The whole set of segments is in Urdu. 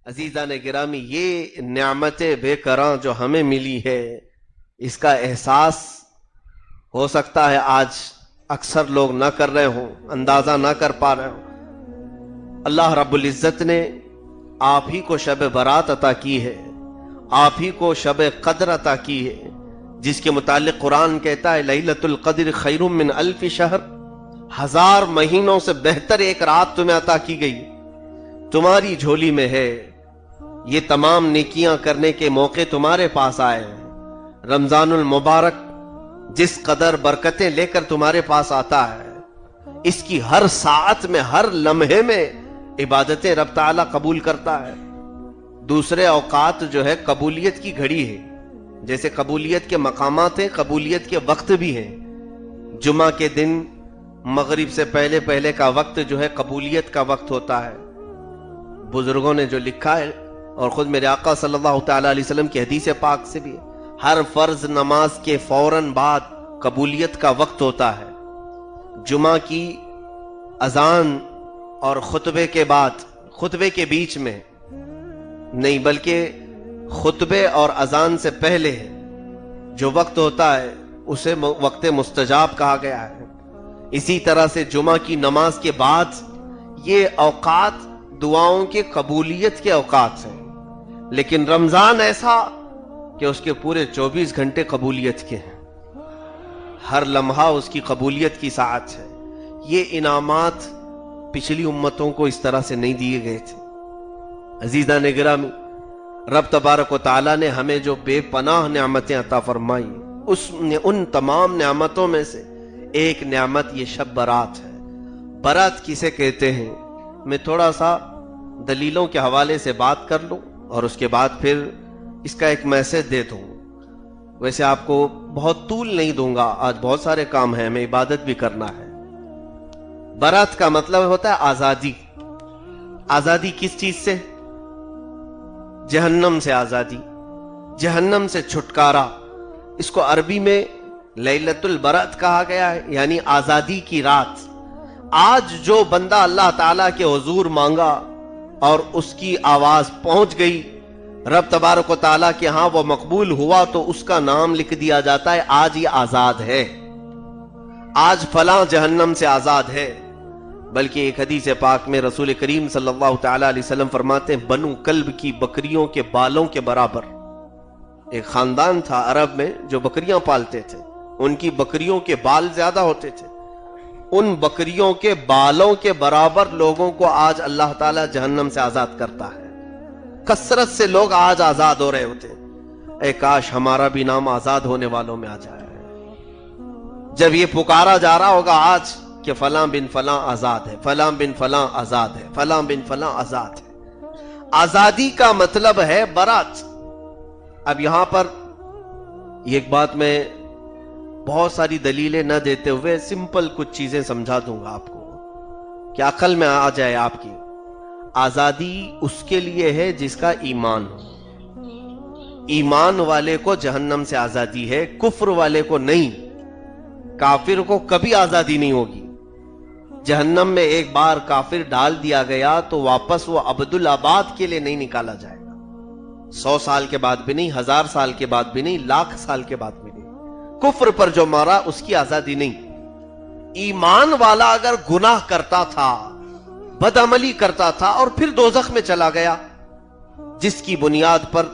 عزیزان گرامی، یہ نعمت بے کراں جو ہمیں ملی ہے، اس کا احساس ہو سکتا ہے آج اکثر لوگ نہ کر رہے ہوں، اندازہ نہ کر پا رہے ہوں۔ اللہ رب العزت نے آپ ہی کو شب برات عطا کی ہے، آپ ہی کو شب قدر عطا کی ہے، جس کے متعلق قرآن کہتا ہے لیلۃ القدر خیر من الف شہر، 1000 مہینوں سے بہتر ایک رات تمہیں عطا کی گئی، تمہاری جھولی میں ہے۔ یہ تمام نیکیاں کرنے کے موقع تمہارے پاس آئے ہیں۔ رمضان المبارک جس قدر برکتیں لے کر تمہارے پاس آتا ہے، اس کی ہر ساعت میں، ہر لمحے میں عبادتیں رب تعالیٰ قبول کرتا ہے۔ دوسرے اوقات جو ہے قبولیت کی گھڑی ہے، جیسے قبولیت کے مقامات ہیں، قبولیت کے وقت بھی ہیں۔ جمعہ کے دن مغرب سے پہلے کا وقت جو ہے قبولیت کا وقت ہوتا ہے۔ بزرگوں نے جو لکھا ہے، اور خود میرے آقا صلی اللہ تعالیٰ علیہ وسلم کی حدیث پاک سے بھی ہے، ہر فرض نماز کے فوراً بعد قبولیت کا وقت ہوتا ہے۔ جمعہ کی اذان اور خطبے کے بعد، خطبے کے بیچ میں نہیں بلکہ خطبے اور اذان سے پہلے جو وقت ہوتا ہے اسے وقت مستجاب کہا گیا ہے۔ اسی طرح سے جمعہ کی نماز کے بعد یہ اوقات دعاؤں کے قبولیت کے اوقات ہیں، لیکن رمضان ایسا کہ اس کے پورے 24 گھنٹے قبولیت کے ہیں، ہر لمحہ اس کی قبولیت کی ساعت ہے۔ یہ انعامات پچھلی امتوں کو اس طرح سے نہیں دیے گئے تھے۔ عزیزان گرامی، رب تبارک و تعالیٰ نے ہمیں جو بے پناہ نعمتیں عطا فرمائی، ان تمام نعمتوں میں سے ایک نعمت یہ شب برات ہے۔ برات کسے کہتے ہیں، میں تھوڑا سا دلیلوں کے حوالے سے بات کر لوں اور اس کے بعد پھر اس کا ایک میسج دے دوں۔ ویسے آپ کو بہت طول نہیں دوں گا، آج بہت سارے کام ہیں، ہمیں عبادت بھی کرنا ہے۔ برات کا مطلب ہوتا ہے آزادی۔ آزادی کس چیز سے؟ جہنم سے آزادی، جہنم سے چھٹکارا۔ اس کو عربی میں لیلۃ البرات کہا گیا ہے، یعنی آزادی کی رات۔ آج جو بندہ اللہ تعالیٰ کے حضور مانگا اور اس کی آواز پہنچ گئی، رب تبارک و تعالیٰ کے ہاں وہ مقبول ہوا، تو اس کا نام لکھ دیا جاتا ہے آج یہ آزاد ہے، آج فلاں جہنم سے آزاد ہے۔ بلکہ ایک حدیث پاک میں رسول کریم صلی اللہ تعالیٰ علیہ وسلم فرماتے ہیں، بنو کلب کی بکریوں کے بالوں کے برابر۔ ایک خاندان تھا عرب میں جو بکریاں پالتے تھے، ان کی بکریوں کے بال زیادہ ہوتے تھے، ان بکریوں کے بالوں کے برابر لوگوں کو آج اللہ تعالیٰ جہنم سے آزاد کرتا ہے۔ کثرت سے لوگ آج آزاد ہو رہے ہوتے، اے کاش ہمارا بھی نام آزاد ہونے والوں میں آ جائے۔ جب یہ پکارا جا رہا ہوگا آج کہ فلاں بن فلاں آزاد ہے، فلاں بن فلاں آزاد ہے، فلاں بن فلاں آزاد ہے۔ آزادی کا مطلب ہے برات۔ اب یہاں پر ایک بات میں بہت ساری دلیلیں نہ دیتے ہوئے سمپل کچھ چیزیں سمجھا دوں گا آپ کو کہ عقل میں آ جائے آپ کی۔ آزادی اس کے لیے ہے جس کا ایمان ہو، ایمان والے کو جہنم سے آزادی ہے، کفر والے کو نہیں۔ کافر کو کبھی آزادی نہیں ہوگی۔ جہنم میں ایک بار کافر ڈال دیا گیا تو واپس وہ عبدالآباد کے لیے نہیں نکالا جائے گا، 100 سال کے بعد بھی نہیں، 1000 سال کے بعد بھی نہیں، 1,00,000 سال کے بعد بھی نہیں۔ کفر پر جو مارا اس کی آزادی نہیں۔ ایمان والا اگر گناہ کرتا تھا، بدعملی کرتا تھا اور پھر دوزخ میں چلا گیا، جس کی بنیاد پر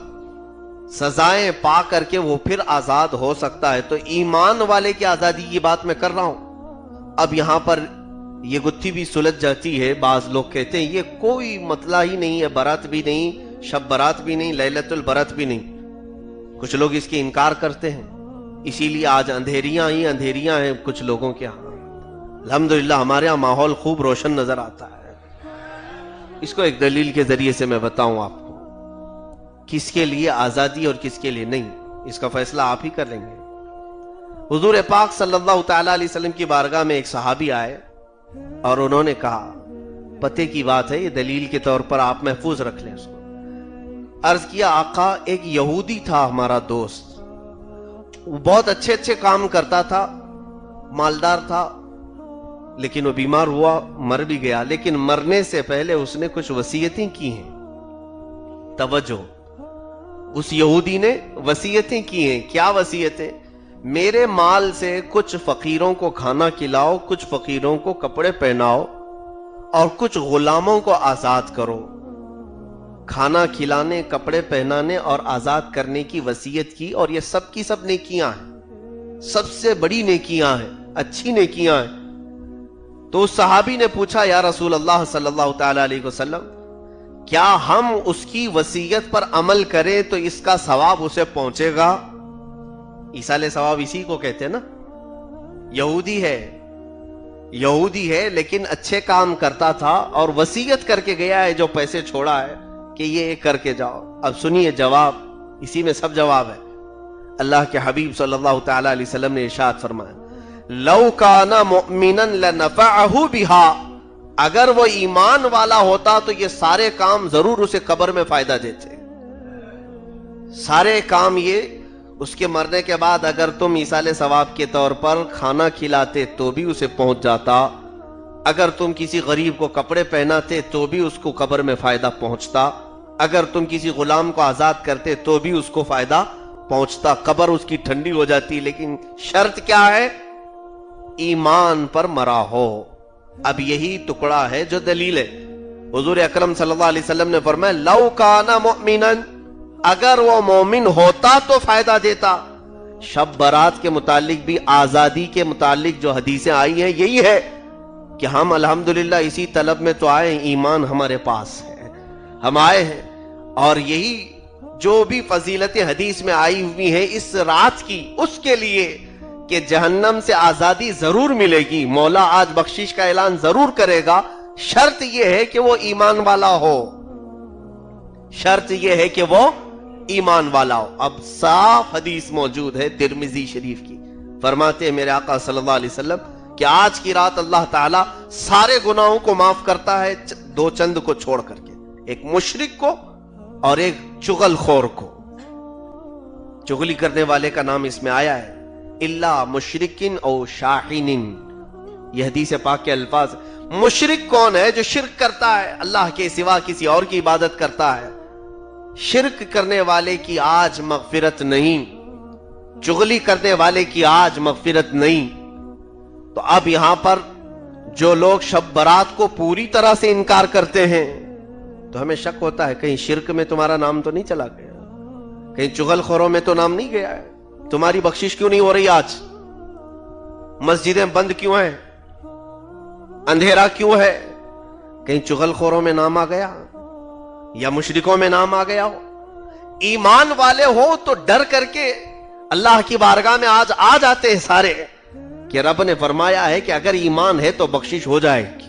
سزائیں پا کر کے وہ پھر آزاد ہو سکتا ہے، تو ایمان والے کی آزادی کی بات میں کر رہا ہوں۔ اب یہاں پر یہ گتھی بھی سلجھ جاتی ہے، بعض لوگ کہتے ہیں یہ کوئی مسئلہ ہی نہیں ہے، برات بھی نہیں، شب برات بھی نہیں، لیلۃ البرات بھی نہیں۔ کچھ لوگ اس کی انکار کرتے ہیں، اسی لیے آج اندھیریاں ہی اندھیریاں ہیں کچھ لوگوں کے ہاں۔ الحمدللہ ہمارے ہاں ماحول خوب روشن نظر آتا ہے۔ اس کو ایک دلیل کے ذریعے سے میں بتاؤں آپ کو، کس کے لیے آزادی اور کس کے لیے نہیں، اس کا فیصلہ آپ ہی کر لیں گے۔ حضور پاک صلی اللہ تعالیٰ علیہ وسلم کی بارگاہ میں ایک صحابی آئے اور انہوں نے کہا، پتے کی بات ہے، یہ دلیل کے طور پر آپ محفوظ رکھ لیں اس کو۔ عرض کیا، آقا ایک یہودی تھا ہمارا دوست، وہ بہت اچھے اچھے کام کرتا تھا، مالدار تھا، لیکن وہ بیمار ہوا، مر بھی گیا، لیکن مرنے سے پہلے اس نے کچھ وصیتیں کی ہیں۔ توجہ، اس یہودی نے وصیتیں کی ہیں. کیا وصیتیں؟ میرے مال سے کچھ فقیروں کو کھانا کھلاؤ، کچھ فقیروں کو کپڑے پہناؤ اور کچھ غلاموں کو آزاد کرو. کھانا کھلانے، کپڑے پہنانے اور آزاد کرنے کی وصیت کی، اور یہ سب کی سب نیکیاں ہیں، سب سے بڑی نیکیاں ہیں، اچھی نیکیاں ہیں. تو اس صحابی نے پوچھا یا رسول اللہ صلی اللہ تعالی علیہ وسلم، کیا ہم اس کی وصیت پر عمل کریں تو اس کا ثواب اسے پہنچے گا؟ ایصال ثواب اسی کو کہتے ہیں نا. یہودی ہے لیکن اچھے کام کرتا تھا اور وصیت کر کے گیا ہے جو پیسے چھوڑا ہے کہ یہ کر کے جاؤ. اب سنیے جواب، اسی میں سب جواب ہے. اللہ کے حبیب صلی اللہ تعالی علیہ وسلم نے ارشاد فرمایا لو کان مؤمنا لنفعه بها، اگر وہ ایمان والا ہوتا تو یہ سارے کام ضرور اسے قبر میں فائدہ دیتے. سارے کام یہ اس کے مرنے کے بعد اگر تم ایصال ثواب کے طور پر کھانا کھلاتے تو بھی اسے پہنچ جاتا، اگر تم کسی غریب کو کپڑے پہناتے تو بھی اس کو قبر میں فائدہ پہنچتا، اگر تم کسی غلام کو آزاد کرتے تو بھی اس کو فائدہ پہنچتا، قبر اس کی ٹھنڈی ہو جاتی. لیکن شرط کیا ہے؟ ایمان پر مرا ہو. اب یہی ٹکڑا ہے جو دلیل ہے. حضور اکرم صلی اللہ علیہ وسلم نے فرمایا لو کان مؤمنا، اگر وہ مومن ہوتا تو فائدہ دیتا. شب برات کے متعلق بھی، آزادی کے متعلق جو حدیثیں آئی ہیں یہی ہے کہ ہم الحمدللہ اسی طلب میں تو آئے ہیں، ایمان ہمارے پاس ہے، ہم آئے ہیں. اور یہی جو بھی فضیلت حدیث میں آئی ہوئی ہیں اس رات کی، اس کے لیے کہ جہنم سے آزادی ضرور ملے گی. مولا آج بخشش کا اعلان ضرور کرے گا. شرط یہ ہے کہ وہ ایمان والا ہو، شرط یہ ہے کہ وہ ایمان والا ہو. اب صاف حدیث موجود ہے ترمذی شریف کی، فرماتے ہیں میرے آقا صلی اللہ علیہ وسلم کہ آج کی رات اللہ تعالیٰ سارے گناہوں کو معاف کرتا ہے دو چند کو چھوڑ کر کے، ایک مشرک کو اور ایک چغل خور کو. چغلی کرنے والے کا نام اس میں آیا ہے، الا مشرکن او شاہین. یہ حدیث پاک کے الفاظ. مشرک کون ہے؟ جو شرک کرتا ہے، اللہ کے سوا کسی اور کی عبادت کرتا ہے. شرک کرنے والے کی آج مغفرت نہیں، چغلی کرنے والے کی آج مغفرت نہیں. تو اب یہاں پر جو لوگ شب برات کو پوری طرح سے انکار کرتے ہیں تو ہمیں شک ہوتا ہے کہیں شرک میں تمہارا نام تو نہیں چلا گیا، کہیں چغل خوروں میں تو نام نہیں گیا ہے. تمہاری بخشش کیوں نہیں ہو رہی؟ آج مسجدیں بند کیوں ہیں؟ اندھیرا کیوں ہے؟ کہیں چغل خوروں میں نام آ گیا یا مشرکوں میں نام آ گیا ہو؟ ایمان والے ہو تو ڈر کر کے اللہ کی بارگاہ میں آج آ جاتے ہیں سارے کہ رب نے فرمایا ہے کہ اگر ایمان ہے تو بخشش ہو جائے گی،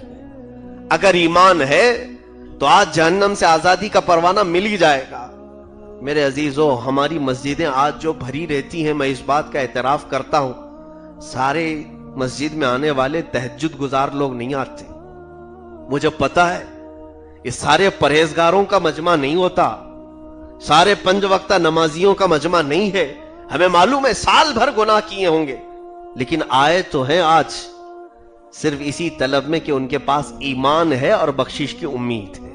اگر ایمان ہے تو آج جہنم سے آزادی کا پروانہ مل ہی جائے گا. میرے عزیزو، ہماری مسجدیں آج جو بھری رہتی ہیں، میں اس بات کا اعتراف کرتا ہوں سارے مسجد میں آنے والے تہجد گزار لوگ نہیں آتے. مجھے پتا ہے یہ سارے پرہیزگاروں کا مجمع نہیں ہوتا، سارے 5 وقتہ نمازیوں کا مجمع نہیں ہے. ہمیں معلوم ہے سال بھر گناہ کیے ہوں گے، لیکن آئے تو ہیں آج صرف اسی طلب میں کہ ان کے پاس ایمان ہے اور بخشش کی امید ہے.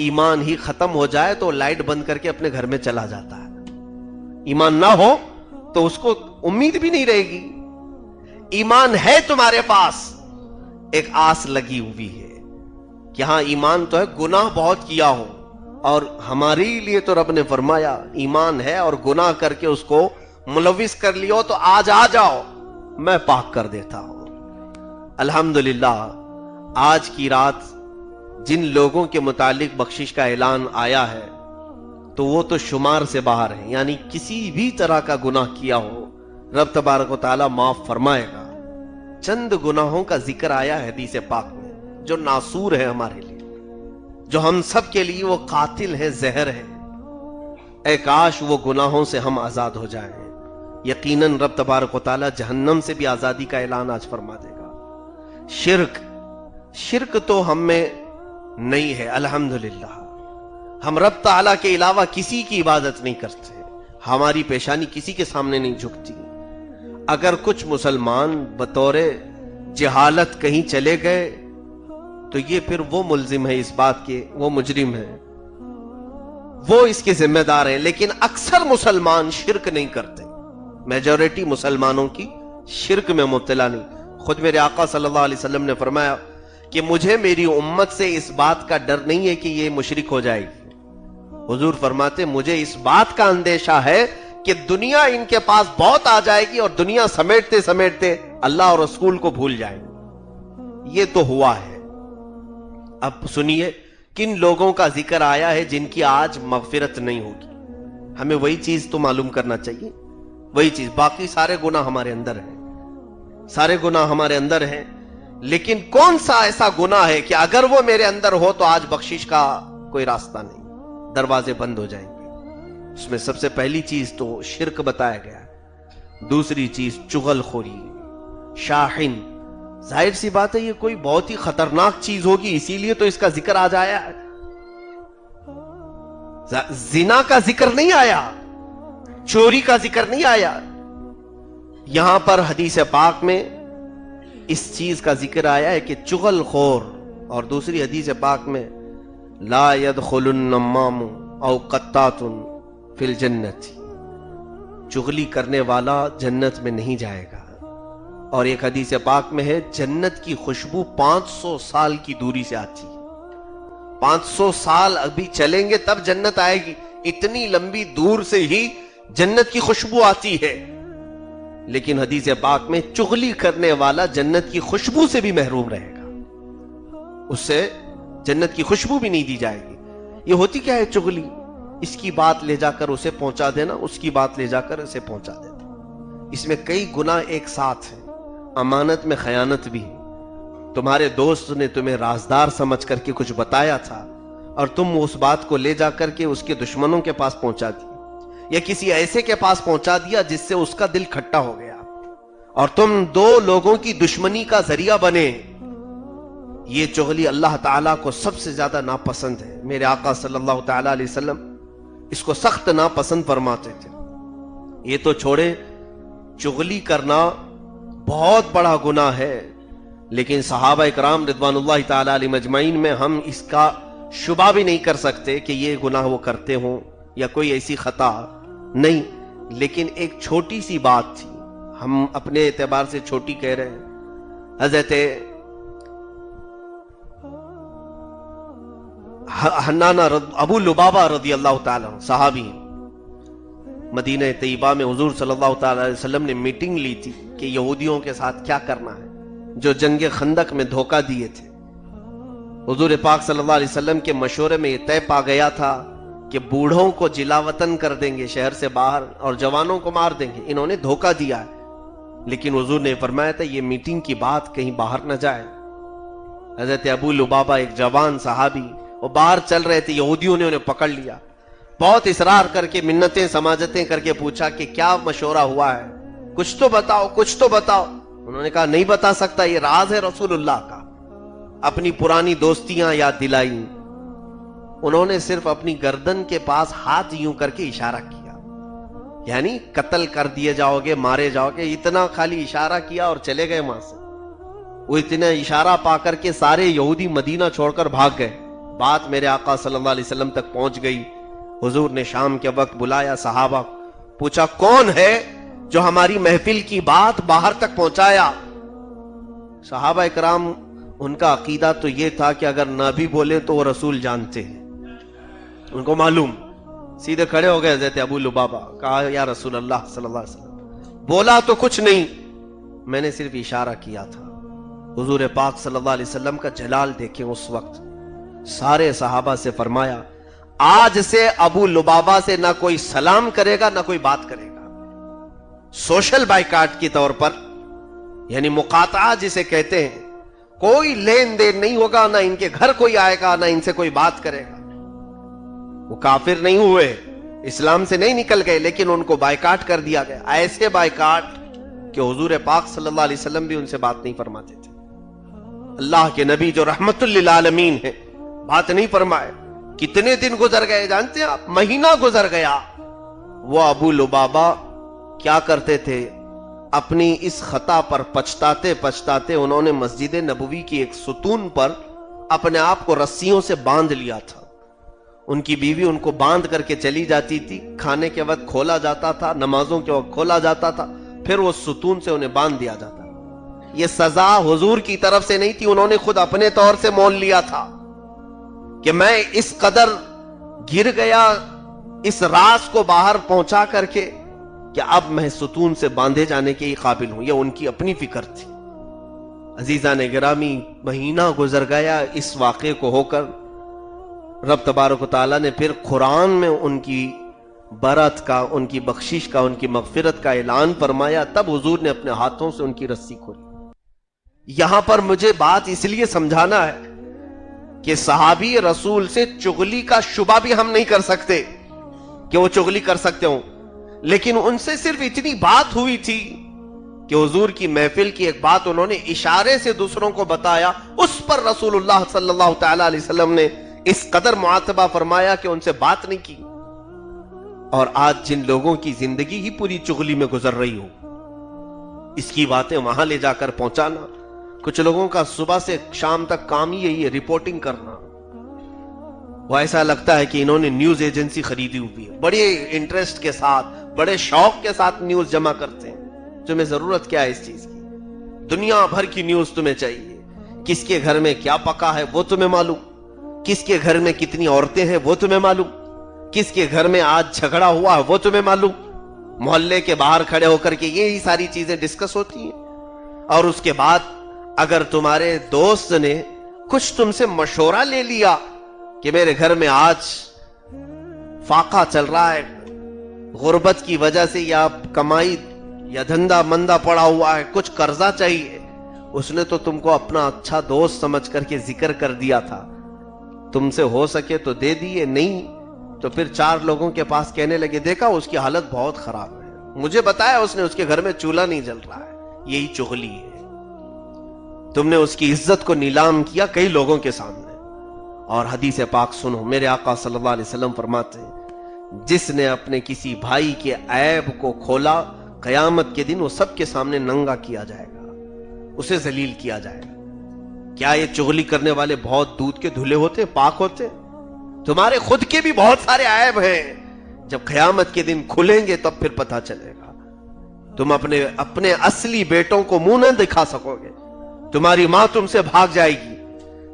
ایمان ہی ختم ہو جائے تو لائٹ بند کر کے اپنے گھر میں چلا جاتا ہے. ایمان نہ ہو تو اس کو امید بھی نہیں رہے گی. ایمان ہے تمہارے پاس، ایک آس لگی ہوئی ہے کہ ہاں ایمان تو ہے، گناہ بہت کیا ہو، اور ہمارے لیے تو رب نے فرمایا ایمان ہے اور گناہ کر کے اس کو ملوث کر لیو تو آج آ جاؤ، میں پاک کر دیتا ہوں. الحمدللہ آج کی رات جن لوگوں کے متعلق بخشش کا اعلان آیا ہے تو وہ تو شمار سے باہر ہیں، یعنی کسی بھی طرح کا گناہ کیا ہو رب تبارک و تعالی معاف فرمائے گا. چند گناہوں کا ذکر آیا ہے حدیث پاک میں جو ناسور ہے ہمارے لیے، جو ہم سب کے لیے وہ قاتل ہے، زہر ہے. اے کاش وہ گناہوں سے ہم آزاد ہو جائیں. یقیناً رب تبارک و تعالی جہنم سے بھی آزادی کا اعلان آج فرما دے گا. شرک تو ہم میں نہیں ہے الحمدللہ. ہم رب تعالیٰ کے علاوہ کسی کی عبادت نہیں کرتے، ہماری پیشانی کسی کے سامنے نہیں جھکتی. اگر کچھ مسلمان بطور جہالت کہیں چلے گئے تو یہ پھر وہ ملزم ہے اس بات کے، وہ مجرم ہے وہ اس کے ذمہ دار ہیں، لیکن اکثر مسلمان شرک نہیں کرتے، میجورٹی مسلمانوں کی شرک میں مبتلا نہیں۔ خود میرے آقا صلی اللہ علیہ وسلم نے فرمایا کہ مجھے میری امت سے اس بات کا ڈر نہیں ہے کہ یہ مشرک ہو جائے گی۔ حضور فرماتے مجھے اس بات کا اندیشہ ہے کہ دنیا ان کے پاس بہت آ جائے گی اور دنیا سمیٹتے سمیٹتے اللہ اور رسول کو بھول جائیں گے۔ یہ تو ہوا ہے۔ اب سنیے کن لوگوں کا ذکر آیا ہے جن کی آج مغفرت نہیں ہوگی۔ ہمیں وہی چیز تو معلوم کرنا چاہیے، وہی چیز۔ باقی سارے گناہ ہمارے اندر ہیں، سارے گناہ ہمارے اندر ہیں، لیکن کون سا ایسا گناہ ہے کہ اگر وہ میرے اندر ہو تو آج بخشش کا کوئی راستہ نہیں، دروازے بند ہو جائیں گے۔ اس میں سب سے پہلی چیز تو شرک بتایا گیا ہے، دوسری چیز چغل خوری، شاحن۔ ظاہر سی بات ہے یہ کوئی بہت ہی خطرناک چیز ہوگی، اسی لیے تو اس کا ذکر آ جایا ہے۔ زنا کا ذکر نہیں آیا، چوری کا ذکر نہیں آیا، یہاں پر حدیث پاک میں اس چیز کا ذکر آیا ہے کہ چغل خور، اور دوسری حدیث پاک میں لا يدخل النمام او قطات فی الجنت، چغلی کرنے والا جنت میں نہیں جائے گا۔ اور ایک حدیث پاک میں ہے جنت کی خوشبو 500 سال کی دوری سے آتی ہے۔ 500 سال ابھی چلیں گے تب جنت آئے گی، اتنی لمبی دور سے ہی جنت کی خوشبو آتی ہے۔ لیکن حدیث پاک میں چغلی کرنے والا جنت کی خوشبو سے بھی محروم رہے گا، اس سے جنت کی خوشبو بھی نہیں دی جائے گی۔ یہ ہوتی کیا ہے چغلی؟ اس کی بات لے جا کر اسے پہنچا دینا، اس کی بات لے جا کر اسے پہنچا دینا۔ اس میں کئی گناہ ایک ساتھ ہیں، امانت میں خیانت بھی ہے۔ تمہارے دوست نے تمہیں رازدار سمجھ کر کے کچھ بتایا تھا اور تم اس بات کو لے جا کر کے اس کے دشمنوں کے پاس پہنچا دی، یا کسی ایسے کے پاس پہنچا دیا جس سے اس کا دل کھٹا ہو گیا اور تم دو لوگوں کی دشمنی کا ذریعہ بنے۔ یہ چغلی اللہ تعالیٰ کو سب سے زیادہ ناپسند ہے۔ میرے آقا صلی اللہ تعالیٰ علیہ وسلم اس کو سخت ناپسند فرماتے تھے۔ یہ تو چھوڑے، چغلی کرنا بہت بڑا گناہ ہے، لیکن صحابہ اکرام رضوان اللہ تعالیٰ علیہ مجمعین میں ہم اس کا شبہ بھی نہیں کر سکتے کہ یہ گناہ وہ کرتے ہوں یا کوئی ایسی خطا نہیں۔ لیکن ایک چھوٹی سی بات تھی، ہم اپنے اعتبار سے چھوٹی کہہ رہے ہیں۔ حضرت حنانہ ابو لبابہ رضی اللہ تعالیٰ صحابی، مدینہ طیبہ میں حضور صلی اللہ تعالیٰ علیہ وسلم نے میٹنگ لی تھی کہ یہودیوں کے ساتھ کیا کرنا ہے جو جنگ خندق میں دھوکہ دیے تھے۔ حضور پاک صلی اللہ علیہ وسلم کے مشورے میں یہ طے پا گیا تھا کہ بوڑھوں کو جلا وطن کر دیں گے شہر سے باہر اور جوانوں کو مار دیں گے، انہوں نے دھوکہ دیا ہے۔ لیکن حضور نے فرمایا تھا یہ میٹنگ کی بات کہیں باہر نہ جائے۔ حضرت ابو لبابہ ایک جوان صحابی، وہ باہر چل رہے تھے، یہودیوں نے انہیں پکڑ لیا، بہت اصرار کر کے منتیں سماجتیں کر کے پوچھا کہ کیا مشورہ ہوا ہے، کچھ تو بتاؤ، کچھ تو بتاؤ۔ انہوں نے کہا نہیں بتا سکتا، یہ راز ہے رسول اللہ کا۔ اپنی پرانی دوستیاں یاد دلائی، انہوں نے صرف اپنی گردن کے پاس ہاتھ یوں کر کے اشارہ کیا، یعنی قتل کر دیے جاؤ گے، مارے جاؤ گے، اتنا خالی اشارہ کیا اور چلے گئے وہاں سے۔ وہ اتنا اشارہ پا کر کے سارے یہودی مدینہ چھوڑ کر بھاگ گئے۔ بات میرے آقا صلی اللہ علیہ وسلم تک پہنچ گئی۔ حضور نے شام کے وقت بلایا صحابہ، پوچھا کون ہے جو ہماری محفل کی بات باہر تک پہنچایا؟ صحابہ اکرام ان کا عقیدہ تو یہ تھا کہ اگر نہ بھی بولے تو وہ رسول جانتے ہیں، ان کو معلوم۔ سیدھے کھڑے ہو گئے حضرت ابو لبابہ، کہا یا رسول اللہ صلی اللہ علیہ وسلم، بولا تو کچھ نہیں، میں نے صرف اشارہ کیا تھا۔ حضور پاک صلی اللہ علیہ وسلم کا جلال دیکھیں اس وقت، سارے صحابہ سے فرمایا آج سے ابو لبابہ سے نہ کوئی سلام کرے گا نہ کوئی بات کرے گا، سوشل بائیکاٹ کی طور پر، یعنی مقاطعہ جسے کہتے ہیں، کوئی لین دین نہیں ہوگا، نہ ان کے گھر کوئی آئے گا نہ ان سے کوئی بات کرے گا۔ وہ کافر نہیں ہوئے، اسلام سے نہیں نکل گئے، لیکن ان کو بائیکاٹ کر دیا گیا، ایسے بائیکاٹ کہ حضور پاک صلی اللہ علیہ وسلم بھی ان سے بات نہیں فرماتے تھے۔ اللہ کے نبی جو رحمت للعالمین ہیں بات نہیں فرمائے۔ کتنے دن گزر گئے جانتے ہیں آپ؟ مہینہ گزر گیا۔ وہ ابو لبابہ کیا کرتے تھے؟ اپنی اس خطا پر پچھتاتے پچھتاتے انہوں نے مسجد نبوی کی ایک ستون پر اپنے آپ کو رسیوں سے باندھ لیا تھا، ان کی بیوی ان کو باندھ کر کے چلی جاتی تھی، کھانے کے وقت کھولا جاتا تھا، نمازوں کے وقت کھولا جاتا تھا، پھر وہ ستون سے انہیں باندھ دیا جاتا. یہ سزا حضور کی طرف سے نہیں تھی، انہوں نے خود اپنے طور سے مول لیا تھا کہ میں اس قدر گر گیا اس راز کو باہر پہنچا کر کے کہ اب میں ستون سے باندھے جانے کے قابل ہوں. یہ ان کی اپنی فکر تھی. عزیزان گرامی، مہینہ گزر گیا اس واقعے کو ہو کر. رب تبارک و تعالیٰ نے پھر قرآن میں ان کی برات کا، ان کی بخشش کا، ان کی مغفرت کا اعلان فرمایا. تب حضور نے اپنے ہاتھوں سے ان کی رسی کھولی. یہاں پر مجھے بات اس لیے سمجھانا ہے کہ صحابی رسول سے چغلی کا شبہ بھی ہم نہیں کر سکتے کہ وہ چغلی کر سکتے ہوں، لیکن ان سے صرف اتنی بات ہوئی تھی کہ حضور کی محفل کی ایک بات انہوں نے اشارے سے دوسروں کو بتایا. اس پر رسول اللہ صلی اللہ تعالی علیہ وسلم نے اس قدر معاتبہ فرمایا کہ ان سے بات نہیں کی. اور آج جن لوگوں کی زندگی ہی پوری چغلی میں گزر رہی ہو، اس کی باتیں وہاں لے جا کر پہنچانا. کچھ لوگوں کا صبح سے شام تک کام ہی یہی ہے، رپورٹنگ کرنا. وہ ایسا لگتا ہے کہ انہوں نے نیوز ایجنسی خریدی ہوئی ہے، بڑے انٹرسٹ کے ساتھ، بڑے شوق کے ساتھ نیوز جمع کرتے ہیں. تمہیں ضرورت کیا ہے اس چیز کی؟ دنیا بھر کی نیوز تمہیں چاہیے. کس کے گھر میں کیا پکا ہے وہ تمہیں معلوم، کس کے گھر میں کتنی عورتیں ہیں وہ تمہیں معلوم، کس کے گھر میں آج جھگڑا ہوا ہے وہ تمہیں معلوم. محلے کے باہر کھڑے ہو کر کے یہی ساری چیزیں ڈسکس ہوتی ہیں. اور اس کے بعد اگر تمہارے دوست نے کچھ تم سے مشورہ لے لیا کہ میرے گھر میں آج فاقہ چل رہا ہے، غربت کی وجہ سے یا کمائی یا دھندا مندہ پڑا ہوا ہے، کچھ قرضہ چاہیے، اس نے تو تم کو اپنا اچھا دوست سمجھ کر کے ذکر کر دیا تھا، تم سے ہو سکے تو دے دیے، نہیں تو پھر 4 لوگوں کے پاس کہنے لگے دیکھا اس کی حالت بہت خراب ہے، مجھے بتایا اس نے اس کے گھر میں چولہا نہیں جل رہا ہے. یہی چغلی ہے. تم نے اس کی عزت کو نیلام کیا کئی لوگوں کے سامنے. اور حدیث پاک سنو، میرے آقا صلی اللہ علیہ وسلم فرماتے ہیں جس نے اپنے کسی بھائی کے عیب کو کھولا، قیامت کے دن وہ سب کے سامنے ننگا کیا جائے گا، اسے ذلیل کیا جائے گا. کیا یہ چغلی کرنے والے بہت دودھ کے دھلے ہوتے، پاک ہوتے؟ تمہارے خود کے بھی بہت سارے عیب ہیں، جب قیامت کے دن کھلیں گے تب پھر پتہ چلے گا. تم اپنے اصلی بیٹوں کو منہ نہ دکھا سکو گے. تمہاری ماں تم سے بھاگ جائے گی،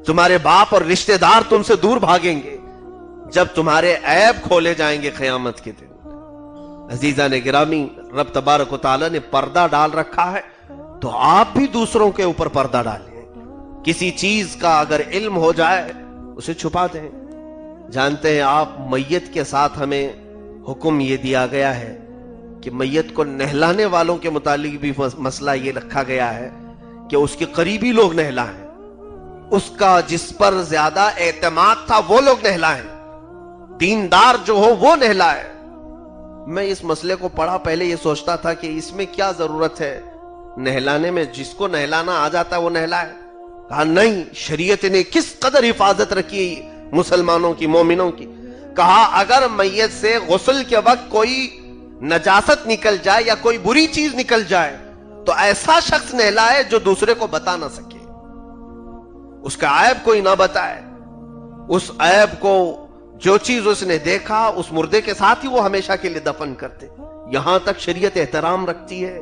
تمہارے باپ اور رشتہ دار تم سے دور بھاگیں گے جب تمہارے عیب کھولے جائیں گے قیامت کے دن. عزیزان گرامی، رب تبارک و تعالیٰ نے پردہ ڈال رکھا ہے تو آپ بھی دوسروں کے اوپر پردہ ڈالیں. کسی چیز کا اگر علم ہو جائے اسے چھپا دیں. جانتے ہیں آپ، میت کے ساتھ ہمیں حکم یہ دیا گیا ہے کہ میت کو نہلانے والوں کے متعلق بھی مسئلہ یہ رکھا گیا ہے کہ اس کے قریبی لوگ نہلائیں، اس کا جس پر زیادہ اعتماد تھا وہ لوگ نہلائیں، دیندار جو ہو وہ نہلائیں. میں اس مسئلے کو پڑھا، پہلے یہ سوچتا تھا کہ اس میں کیا ضرورت ہے نہلانے میں، جس کو نہلانا آ جاتا ہے وہ نہلائے. کہا نہیں، شریعت نے کس قدر حفاظت رکھی مسلمانوں کی، مومنوں کی. کہا اگر میت سے غسل کے وقت کوئی نجاست نکل جائے یا کوئی بری چیز نکل جائے تو ایسا شخص نہلائے جو دوسرے کو بتا نہ سکے، اس کا عیب کوئی نہ بتائے. اس عیب کو، جو چیز اس نے دیکھا، اس مردے کے ساتھ ہی وہ ہمیشہ کے لیے دفن کرتے. یہاں تک شریعت احترام رکھتی ہے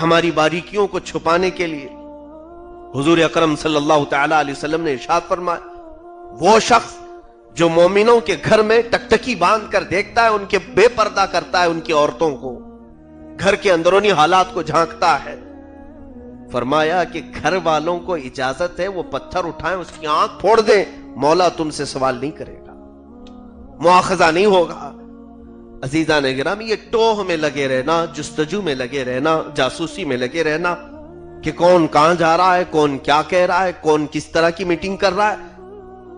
ہماری باریکیوں کو چھپانے کے لیے. حضور اکرم صلی اللہ تعالی علیہ وسلم نے ارشاد فرمایا وہ شخص جو مومنوں کے گھر میں ٹکٹکی باندھ کر دیکھتا ہے، ان کے بے پردہ کرتا ہے، ان کی عورتوں کو، گھر کے اندرونی حالات کو جھانکتا ہے، فرمایا کہ گھر والوں کو اجازت ہے وہ پتھر اٹھائیں، اس کی آنکھ پھوڑ دیں، مولا تم سے سوال نہیں کرے گا، مواخذہ نہیں ہوگا. عزیزان گرامی، یہ ٹوہ میں لگے رہنا، جستجو میں لگے رہنا، جاسوسی میں لگے رہنا کہ کون کہاں جا رہا ہے، کون کیا کہہ رہا ہے، کون کس طرح کی میٹنگ کر رہا ہے،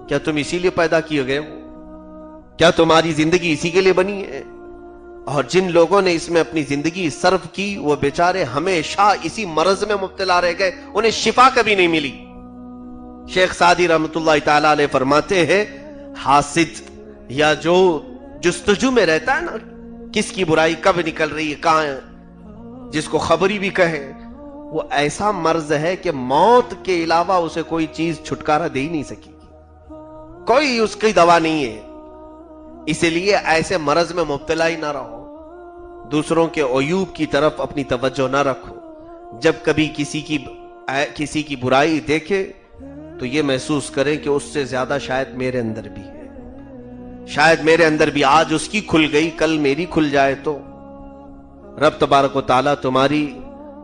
کیا تم اسی لیے پیدا کیے گئے ہو؟ کیا تمہاری زندگی اسی کے لیے بنی ہے؟ اور جن لوگوں نے اس میں اپنی زندگی صرف کی وہ بیچارے ہمیشہ اسی مرض میں مبتلا رہ گئے، انہیں شفا کبھی نہیں ملی. شیخ سعدی رحمت اللہ تعالی علیہ فرماتے ہیں حاسد یا جو جستجو میں رہتا ہے نا، کس کی برائی کب نکل رہی ہے، کہاں ہے، جس کو خبری بھی کہیں، وہ ایسا مرض ہے کہ موت کے علاوہ اسے کوئی چیز چھٹکارا دے ہی نہیں سکی، کوئی اس کی دوا نہیں ہے. اسی لیے ایسے مرض میں مبتلا ہی نہ رہو، دوسروں کے عیوب کی طرف اپنی توجہ نہ رکھو۔ جب کبھی کسی کی برائی دیکھے تو یہ محسوس کریں کہ اس سے زیادہ شاید میرے اندر بھی ہے، شاید میرے اندر بھی آج اس کی کھل گئی، کل میری کھل جائے تو رب تبارک و تعالیٰ تمہاری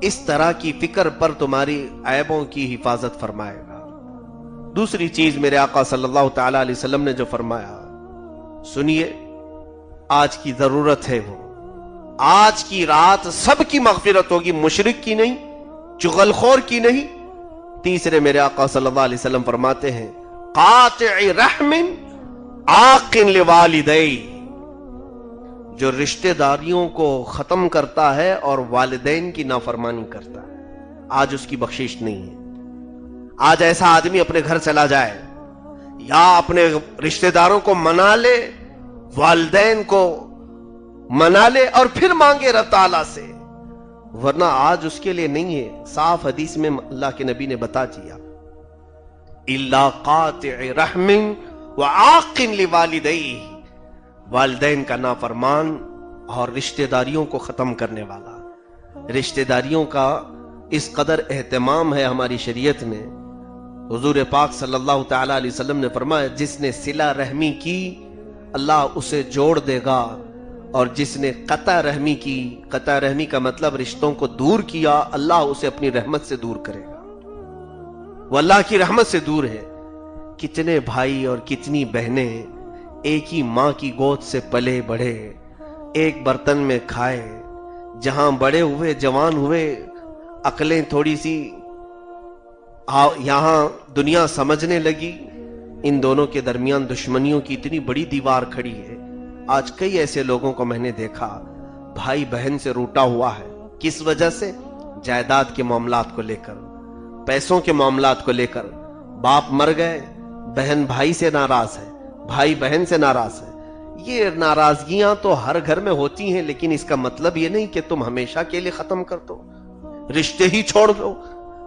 اس طرح کی فکر پر تمہاری عیبوں کی حفاظت فرمائے گا۔ دوسری چیز میرے آقا صلی اللہ تعالیٰ علیہ وسلم نے جو فرمایا، سنیے، آج کی ضرورت ہے وہ، آج کی رات سب کی مغفرت ہوگی، مشرک کی نہیں، چغل خور کی نہیں۔ تیسرے میرے آقا صلی اللہ علیہ وسلم فرماتے ہیں، قاطع رحم عاق لوالدی، جو رشتہ داریوں کو ختم کرتا ہے اور والدین کی نافرمانی کرتا ہے، آج اس کی بخشش نہیں ہے۔ آج ایسا آدمی اپنے گھر چلا جائے یا اپنے رشتہ داروں کو منا لے، والدین کو منا لے اور پھر مانگے رب تعالیٰ سے، ورنہ آج اس کے لیے نہیں ہے۔ صاف حدیث میں اللہ کے نبی نے بتا دیا، الا قاطع رحم وعاق لوالدیہ، والدین کا نافرمان اور رشتہ داریوں کو ختم کرنے والا۔ رشتہ داریوں کا اس قدر اہتمام ہے ہماری شریعت میں، حضور پاک صلی اللہ تعالی علیہ وسلم نے فرمایا، جس نے صلہ رحمی کی اللہ اسے جوڑ دے گا، اور جس نے قطع رحمی کی، قطع رحمی کا مطلب رشتوں کو دور کیا، اللہ اسے اپنی رحمت سے دور کرے گا۔ وہ اللہ کی رحمت سے دور ہے۔ کتنے بھائی اور کتنی بہنیں ایک ہی ماں کی گود سے پلے بڑھے، ایک برتن میں کھائے، جہاں بڑے ہوئے، جوان ہوئے، عقلیں تھوڑی سی یہاں دنیا سمجھنے لگی، ان دونوں کے درمیان دشمنیوں کی اتنی بڑی دیوار کھڑی ہے۔ آج کئی ایسے لوگوں کو میں نے دیکھا، بھائی بہن سے روٹا ہوا ہے، کس وجہ سے؟ جائیداد کے معاملات کو لے کر، پیسوں کے معاملات کو لے کر۔ باپ مر گئے، بہن بھائی سے ناراض ہے، بھائی بہن سے ناراض ہے۔ یہ ناراضگیاں تو ہر گھر میں ہوتی ہیں، لیکن اس کا مطلب یہ نہیں کہ تم ہمیشہ کے لیے ختم کر دو، رشتے ہی چھوڑ دو۔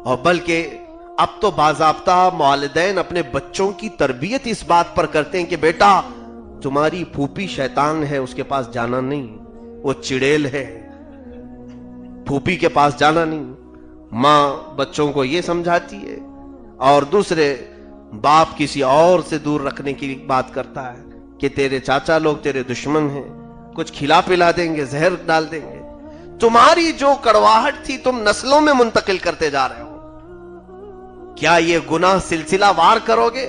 اور بلکہ اب تو باضابطہ والدین اپنے بچوں کی تربیت اس بات پر کرتے ہیں کہ بیٹا تمہاری پھوپھی شیطان ہے، اس کے پاس جانا نہیں، وہ چڑیل ہے، پھوپھی کے پاس جانا نہیں۔ ماں بچوں کو یہ سمجھاتی ہے، اور دوسرے باپ کسی اور سے دور رکھنے کی بات کرتا ہے کہ تیرے چاچا لوگ تیرے دشمن ہیں، کچھ کھلا پلا دیں گے، زہر ڈال دیں گے۔ تمہاری جو کڑواہٹ تھی تم نسلوں میں منتقل کرتے جا رہے ہو۔ کیا یہ گناہ سلسلہ وار کرو گے؟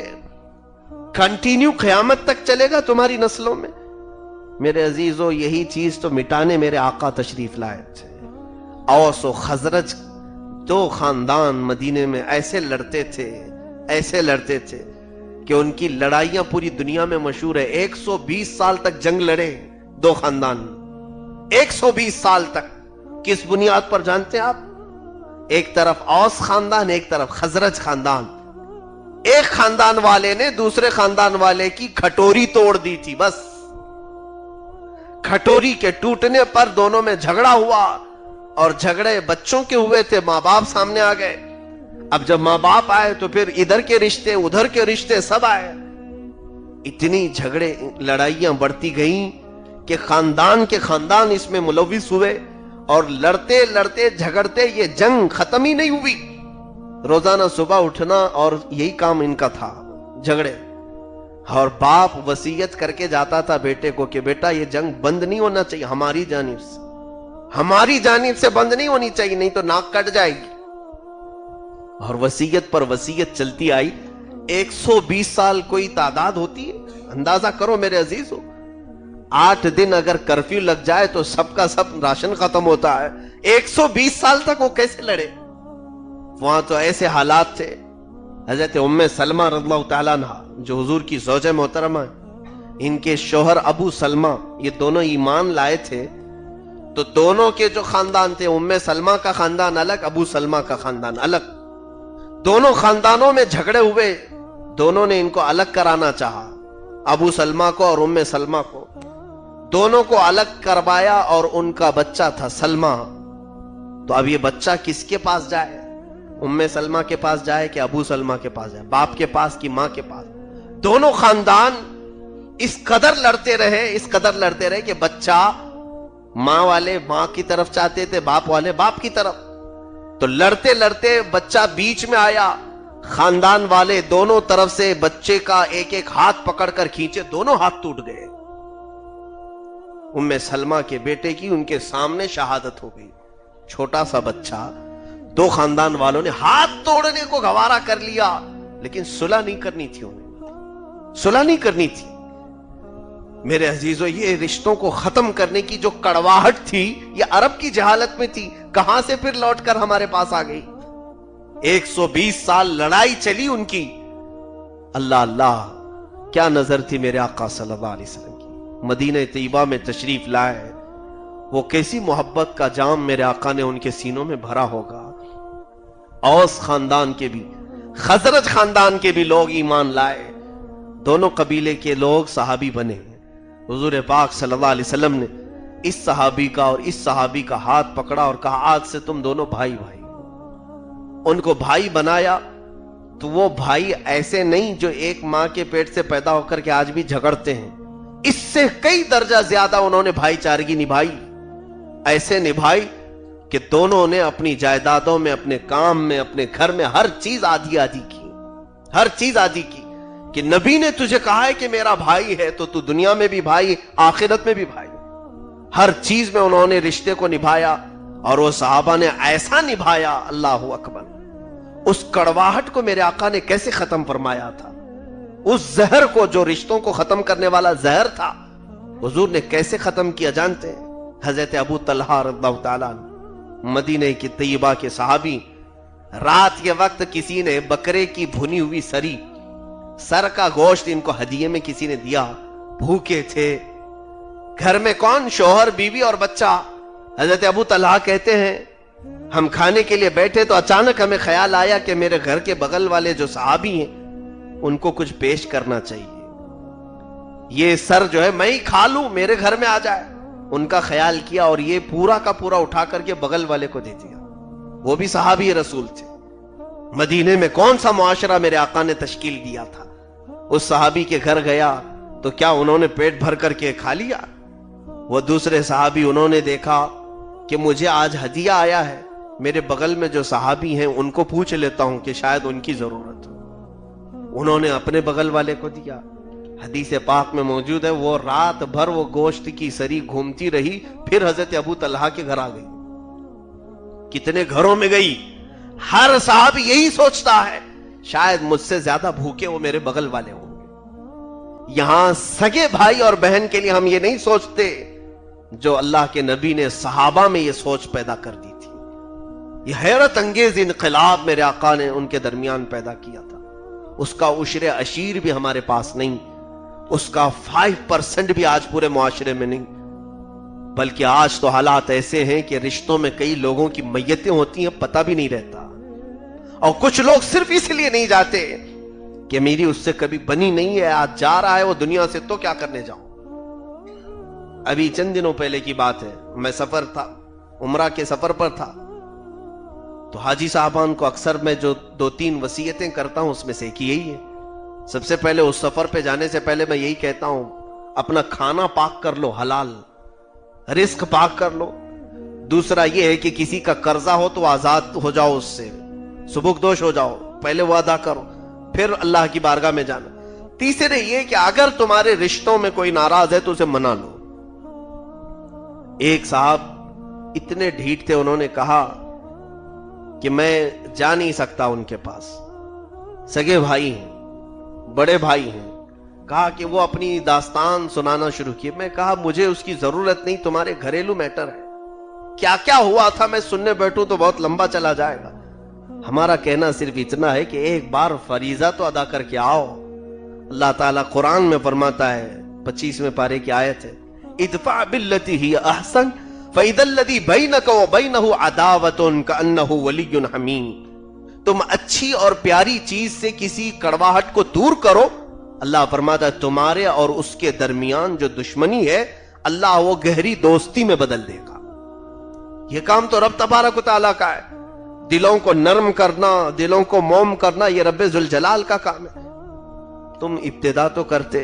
کنٹینیو قیامت تک چلے گا تمہاری نسلوں میں؟ میرے عزیزو، یہی چیز تو مٹانے میرے آقا تشریف لائے تھے۔ اوس و خزرج دو خاندان مدینے میں ایسے لڑتے تھے، ایسے لڑتے تھے کہ ان کی لڑائیاں پوری دنیا میں مشہور ہے۔ 120 سال تک جنگ لڑے دو خاندان، 120 سال تک۔ کس بنیاد پر جانتے ہیں آپ؟ ایک طرف اوس خاندان، ایک طرف خزرج خاندان۔ ایک خاندان والے نے دوسرے خاندان والے کی کھٹوری توڑ دی تھی، بس کھٹوری کے ٹوٹنے پر دونوں میں جھگڑا ہوا، اور جھگڑے بچوں کے ہوئے تھے، ماں باپ سامنے آ گئے۔ اب جب ماں باپ آئے تو پھر ادھر کے رشتے ادھر کے رشتے سب آئے۔ اتنی جھگڑے لڑائیاں بڑھتی گئیں کہ خاندان کے خاندان اس میں ملوث ہوئے، اور لڑتے لڑتے جھگڑتے یہ جنگ ختم ہی نہیں ہوئی۔ روزانہ صبح اٹھنا اور یہی کام ان کا تھا، جھگڑے۔ اور باپ وصیت کر کے جاتا تھا بیٹے کو کہ بیٹا یہ جنگ بند نہیں ہونا چاہیے، ہماری جانب سے، ہماری جانب سے بند نہیں ہونی چاہیے، نہیں تو ناک کٹ جائے گی۔ اور وصیت پر وصیت چلتی آئی۔ 120 سال کوئی تعداد ہوتی ہے؟ اندازہ کرو میرے عزیزو، 8 دن اگر کرفیو لگ جائے تو سب کا سب راشن ختم ہوتا ہے۔ 120 سال تک وہ کیسے لڑے؟ وہاں تو ایسے حالات تھے۔ حضرت ام سلمہ رضی اللہ تعالیٰ عنہ جو حضور کی زوجہ محترمہ ہیں، ان کے شوہر ابو سلمہ، یہ دونوں ایمان لائے تھے، تو دونوں کے جو خاندان تھے، ام سلمہ کا خاندان الگ، ابو سلمہ کا خاندان الگ۔ دونوں خاندانوں میں جھگڑے ہوئے، دونوں نے ان کو الگ کرانا چاہا، ابو سلمہ کو اور ام سلمہ کو، دونوں کو الگ کروایا، اور ان کا بچہ تھا سلمہ۔ تو اب یہ بچہ کس کے پاس جائے؟ ام سلمہ کے پاس جائے کہ ابو سلمہ کے پاس جائے؟ باپ کے پاس کہ ماں کے پاس؟ دونوں خاندان اس قدر لڑتے رہے کہ بچہ ماں والے ماں کی طرف چاہتے تھے، باپ والے باپ کی طرف. تو لڑتے لڑتے بچہ بیچ میں آیا، خاندان والے دونوں طرف سے بچے کا ایک ایک ہاتھ پکڑ کر کھینچے، دونوں ہاتھ ٹوٹ گئے. ام سلمہ کے بیٹے کی ان کے سامنے شہادت ہو گئی. چھوٹا سا بچہ، دو خاندان والوں نے ہاتھ توڑنے کو گوارا کر لیا، لیکن صلح نہیں کرنی تھی، انہیں صلح نہیں کرنی تھی. میرے عزیزو، یہ رشتوں کو ختم کرنے کی جو کڑواہٹ تھی، یہ عرب کی جہالت میں تھی، کہاں سے پھر لوٹ کر ہمارے پاس آ گئی. 120 سال لڑائی چلی ان کی. اللہ اللہ، کیا نظر تھی میرے آقا صلی اللہ علیہ وسلم کی. مدینہ طیبہ میں تشریف لائے، وہ کیسی محبت کا جام میرے آقا نے ان کے سینوں میں بھرا ہوگا. اوس خاندان کے بھی، خزرج خاندان کے بھی لوگ ایمان لائے، دونوں قبیلے کے لوگ صحابی بنے. حضور پاک صلی اللہ علیہ وسلم نے اس صحابی کا اور اس صحابی کا ہاتھ پکڑا اور کہا آج سے تم دونوں بھائی بھائی. ان کو بھائی بنایا. تو وہ بھائی ایسے نہیں جو ایک ماں کے پیٹ سے پیدا ہو کر کے آج بھی جھگڑتے ہیں، اس سے کئی درجہ زیادہ انہوں نے بھائی چارگی نبھائی. ایسے نبھائی کہ دونوں نے اپنی جائیدادوں میں، اپنے کام میں، اپنے گھر میں ہر چیز آدھی آدھی کی، ہر چیز آدھی کی. کہ نبی نے تجھے کہا ہے کہ میرا بھائی ہے تو تو دنیا میں بھی بھائی، آخرت میں بھی بھائی. ہر چیز میں انہوں نے رشتے کو نبھایا، اور وہ صحابہ نے ایسا نبھایا. اللہ اکبر. اس کڑواہٹ کو میرے آقا نے کیسے ختم فرمایا تھا، اس زہر کو جو رشتوں کو ختم کرنے والا زہر تھا، حضور نے کیسے ختم کیا جانتے ہیں؟ حضرت ابو طلحہ رضی اللہ تعالیٰ عنہ، مدینہ کی طیبہ کے صحابی، رات کے وقت کسی نے بکرے کی بھنی ہوئی سری، سر کا گوشت ان کو ہدیے میں کسی نے دیا. بھوکے تھے، گھر میں کون؟ شوہر، بیوی اور بچہ. حضرت ابو طلحہ کہتے ہیں ہم کھانے کے لیے بیٹھے تو اچانک ہمیں خیال آیا کہ میرے گھر کے بغل والے جو صحابی ہیں ان کو کچھ پیش کرنا چاہیے. یہ سر جو ہے میں ہی کھا لوں، میرے گھر میں آ جائے. ان کا خیال کیا اور یہ پورا کا پورا اٹھا کر کے بغل والے کو دے دیا. وہ بھی صحابی رسول تھے. مدینے میں کون سا معاشرہ میرے آقا نے تشکیل دیا تھا. اس صحابی کے گھر گیا تو کیا انہوں نے پیٹ بھر کر کے کھا لیا؟ وہ دوسرے صحابی، انہوں نے دیکھا کہ مجھے آج ہدیہ آیا ہے، میرے بغل میں جو صحابی ہیں ان کو پوچھ لیتا ہوں کہ شاید ان کی ضرورت ہو. انہوں نے اپنے بغل والے کو دیا. حدیث پاک میں موجود ہے وہ رات بھر وہ گوشت کی سری گھومتی رہی، پھر حضرت ابو طلحہ کے گھر آ گئی. کتنے گھروں میں گئی، ہر صحابی یہی سوچتا ہے شاید مجھ سے زیادہ بھوکے وہ میرے بغل والے ہوں گے. یہاں سگے بھائی اور بہن کے لیے ہم یہ نہیں سوچتے جو اللہ کے نبی نے صحابہ میں یہ سوچ پیدا کر دی تھی. یہ حیرت انگیز انقلاب میرے آقا نے ان کے درمیان پیدا کیا تھا. اس کا عشر عشیر بھی ہمارے پاس نہیں، اس کا 5% بھی آج پورے معاشرے میں نہیں. بلکہ آج تو حالات ایسے ہیں کہ رشتوں میں کئی لوگوں کی میتیں ہوتی ہیں، پتہ بھی نہیں رہتا. اور کچھ لوگ صرف اس لیے نہیں جاتے کہ میری اس سے کبھی بنی نہیں ہے، آج جا رہا ہے وہ دنیا سے تو کیا کرنے جاؤں. ابھی چند دنوں پہلے کی بات ہے، میں سفر تھا، عمرہ کے سفر پر تھا. تو حاجی صاحبان کو اکثر میں جو 2-3 وصیتیں کرتا ہوں اس میں سے ایک یہی ہے. سب سے پہلے اس سفر پہ جانے سے پہلے میں یہی کہتا ہوں اپنا کھانا پاک کر لو، حلال رزق پاک کر لو. دوسرا یہ ہے کہ کسی کا قرضہ ہو تو آزاد ہو جاؤ، اس سے سبکدوش ہو جاؤ، پہلے وہ ادا کرو پھر اللہ کی بارگاہ میں جانا. تیسرے یہ کہ اگر تمہارے رشتوں میں کوئی ناراض ہے تو اسے منا لو. ایک صاحب اتنے ڈھیٹ تھے، انہوں نے کہا کہ میں جا نہیں سکتا ان کے پاس، سگے بھائی ہیں، بڑے بھائی ہیں. کہا کہ وہ اپنی داستان سنانا شروع کی. میں کہا مجھے اس کی ضرورت نہیں، تمہارے گھریلو میٹر ہے، کیا کیا ہوا تھا میں سننے بیٹھوں تو بہت لمبا چلا جائے گا. ہمارا کہنا صرف اتنا ہے کہ ایک بار فریضہ تو ادا کر کے آؤ. اللہ تعالیٰ قرآن میں فرماتا ہے، 25ویں پارے کی آیت ہے، ادفع باللتی ہی احسن فاذا الذی بینک وبینہ عداوۃ کأنہ ولی حمیم. تم اچھی اور پیاری چیز سے کسی کڑواہٹ کو دور کرو، اللہ فرماتا ہے تمہارے اور اس کے درمیان جو دشمنی ہے اللہ وہ گہری دوستی میں بدل دے گا. یہ کام تو رب تبارک و تعالیٰ کا ہے. دلوں کو نرم کرنا، دلوں کو موم کرنا، یہ رب ذوالجلال کا کام ہے. تم ابتدا تو کرتے،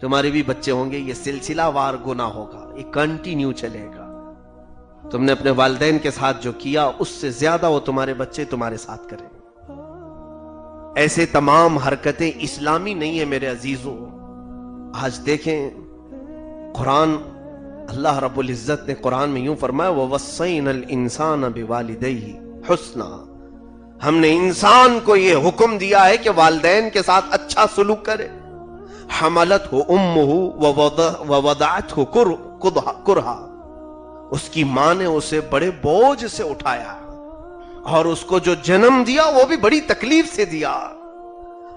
تمہارے بھی بچے ہوں گے، یہ سلسلہ وار گناہ ہوگا، یہ کنٹینیو چلے گا۔ تم نے اپنے والدین کے ساتھ جو کیا اس سے زیادہ وہ تمہارے بچے تمہارے ساتھ کریں گے۔ ایسے تمام حرکتیں اسلامی نہیں ہیں میرے عزیزوں۔ آج دیکھیں قرآن، اللہ رب العزت نے قرآن میں یوں فرمایا وَوَصَّيْنَا الْإِنسَانَ بِوَالِدَيْهِ حُسْنًا، ہم نے انسان کو یہ حکم دیا ہے کہ والدین کے ساتھ اچھا سلوک کرے۔ حملتہ امہ ووضعتہ کرہا، اس کی ماں نے اسے بڑے بوجھ سے اٹھایا اور اس کو جو جنم دیا وہ بھی بڑی تکلیف سے دیا۔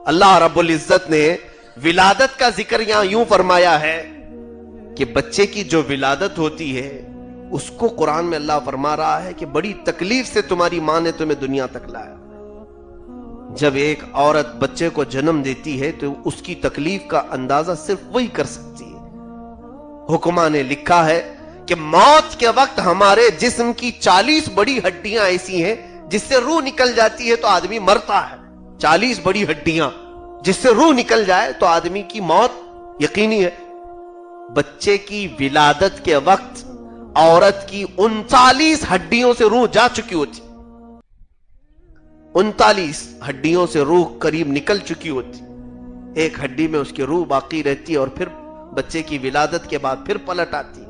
اللہ رب العزت نے ولادت کا ذکر یہاں یوں فرمایا ہے کہ بچے کی جو ولادت ہوتی ہے اس کو قرآن میں اللہ فرما رہا ہے کہ بڑی تکلیف سے تمہاری ماں نے تمہیں دنیا تک لایا۔ جب ایک عورت بچے کو جنم دیتی ہے تو اس کی تکلیف کا اندازہ صرف وہی کر سکتی ہے۔ حکماں نے لکھا ہے کہ موت کے وقت ہمارے جسم کی 40 بڑی ہڈیاں ایسی ہیں جس سے روح نکل جاتی ہے تو آدمی مرتا ہے۔ 40 بڑی ہڈیاں جس سے روح نکل جائے تو آدمی کی موت یقینی ہے۔ بچے کی ولادت کے وقت عورت کی 39 ہڈیوں سے روح جا چکی ہوتی، 39 ہڈیوں سے روح قریب نکل چکی ہوتی، ایک ہڈی میں اس کی روح باقی رہتی ہے اور پھر بچے کی ولادت کے بعد پھر پلٹ آتی ہے۔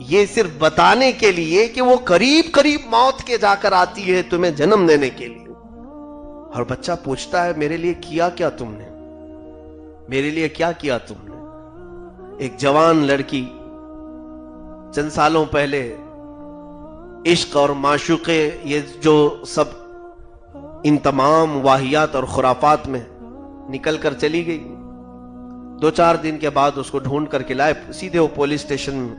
یہ صرف بتانے کے لیے کہ وہ قریب قریب موت کے جا کر آتی ہے تمہیں جنم دینے کے لیے۔ اور بچہ پوچھتا ہے میرے لیے کیا کیا تم نے، میرے لیے کیا کیا تم نے۔ ایک جوان لڑکی چند سالوں پہلے عشق اور معشوقے، یہ جو سب ان تمام واہیات اور خرافات میں نکل کر چلی گئی۔ 2-4 دن کے بعد اس کو ڈھونڈ کر کے لائے، سیدھے وہ پولیس اسٹیشن میں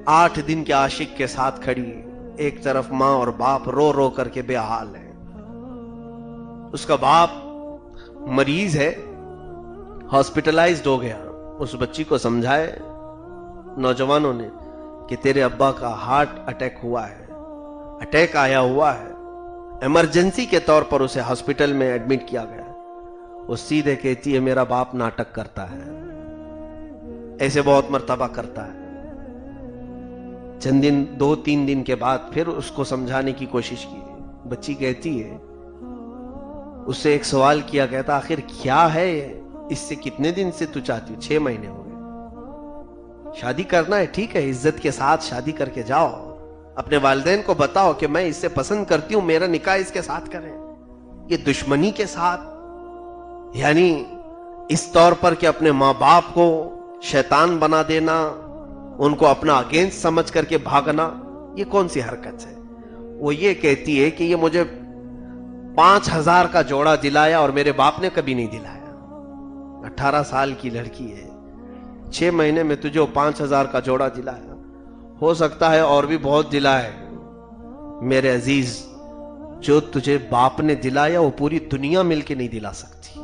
8 دن کے عاشق کے ساتھ کھڑی، ایک طرف ماں اور باپ رو رو کر کے بے حال ہے۔ اس کا باپ مریض ہے، ہاسپٹلائزڈ ہو گیا۔ اس بچی کو سمجھائے نوجوانوں نے کہ تیرے ابا کا ہارٹ اٹیک ہوا ہے، اٹیک آیا ہوا ہے، ایمرجنسی کے طور پر اسے ہاسپٹل میں ایڈمٹ کیا گیا۔ وہ سیدھے کہتی ہے میرا باپ ناٹک کرتا ہے، ایسے بہت مرتبہ کرتا ہے۔ چند دن 2-3 دن کے بعد پھر اس کو سمجھانے کی کوشش کی۔ بچی کہتی ہے، اس سے ایک سوال کیا، کہتا آخر کیا ہے اس سے کتنے دن سے تو چاہتی ہو؟ 6 مہینے ہو گئے، شادی کرنا ہے ٹھیک ہے، عزت کے ساتھ شادی کر کے جاؤ، اپنے والدین کو بتاؤ کہ میں اس سے پسند کرتی ہوں، میرا نکاح اس کے ساتھ کریں۔ یہ دشمنی کے ساتھ، یعنی اس طور پر کہ اپنے ماں باپ کو شیطان بنا دینا، ان کو اپنا اگینسٹ سمجھ کر کے بھاگنا، یہ کون سی حرکت ہے؟ وہ یہ کہتی ہے کہ یہ مجھے 5000 کا جوڑا دلایا اور میرے باپ نے کبھی نہیں دلایا۔ 18 سال کی لڑکی ہے، 6 مہینے میں تجھے 5000 کا جوڑا دلایا، ہو سکتا ہے اور بھی بہت دلائے۔ میرے عزیز، جو تجھے باپ نے دلایا وہ پوری دنیا مل کے نہیں دلا سکتی۔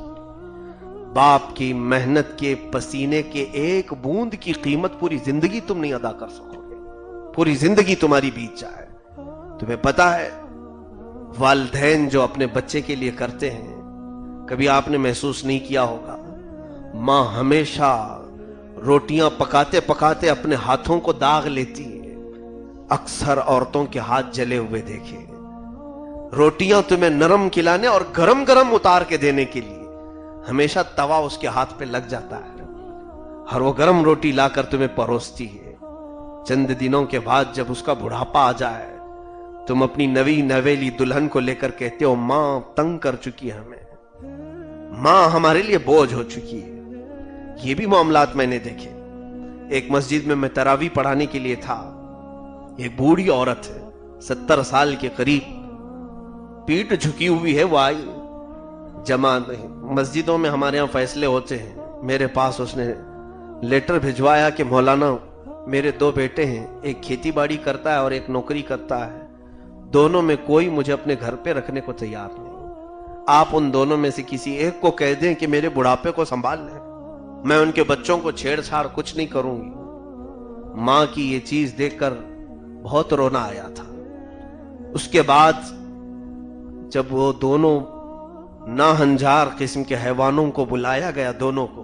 باپ کی محنت کے پسینے کے ایک بوند کی قیمت پوری زندگی تم نہیں ادا کر سکو گے، پوری زندگی تمہاری بیت جائے۔ تمہیں پتا ہے والدین جو اپنے بچے کے لیے کرتے ہیں، کبھی آپ نے محسوس نہیں کیا ہوگا، ماں ہمیشہ روٹیاں پکاتے پکاتے اپنے ہاتھوں کو داغ لیتی ہے۔ اکثر عورتوں کے ہاتھ جلے ہوئے دیکھے، روٹیاں تمہیں نرم کھلانے اور گرم گرم اتار کے دینے کے لیے ہمیشہ توا اس کے ہاتھ پہ لگ جاتا ہے اور وہ گرم روٹی لا کر تمہیں پروستی ہے۔ چند دنوں کے بعد جب اس کا بڑھاپا آ جائے، تم اپنی نوی نویلی دلہن کو لے کر کہتے ہو ماں تنگ کر چکی ہے ہمیں، ماں ہمارے لیے بوجھ ہو چکی ہے۔ یہ بھی معاملات میں نے دیکھے۔ ایک مسجد میں میں تراویح پڑھانے کے لیے تھا، ایک بوڑھی عورت ہے 70 سال کے قریب، پیٹ جھکی ہوئی ہے، وہ آئی جماعت مسجدوں میں ہمارے ہاں فیصلے ہوتے ہیں، میرے پاس اس نے لیٹر بھجوایا کہ مولانا میرے 2 بیٹے ہیں، ایک کھیتی باڑی کرتا ہے اور ایک نوکری کرتا ہے، دونوں میں کوئی مجھے اپنے گھر پہ رکھنے کو تیار نہیں، آپ ان دونوں میں سے کسی ایک کو کہہ دیں کہ میرے بڑھاپے کو سنبھال لیں، میں ان کے بچوں کو چھیڑ چھاڑ کچھ نہیں کروں گی۔ ماں کی یہ چیز دیکھ کر بہت رونا آیا تھا۔ اس کے بعد جب وہ دونوں ناہنجار قسم کے حیوانوں کو بلایا گیا، دونوں کو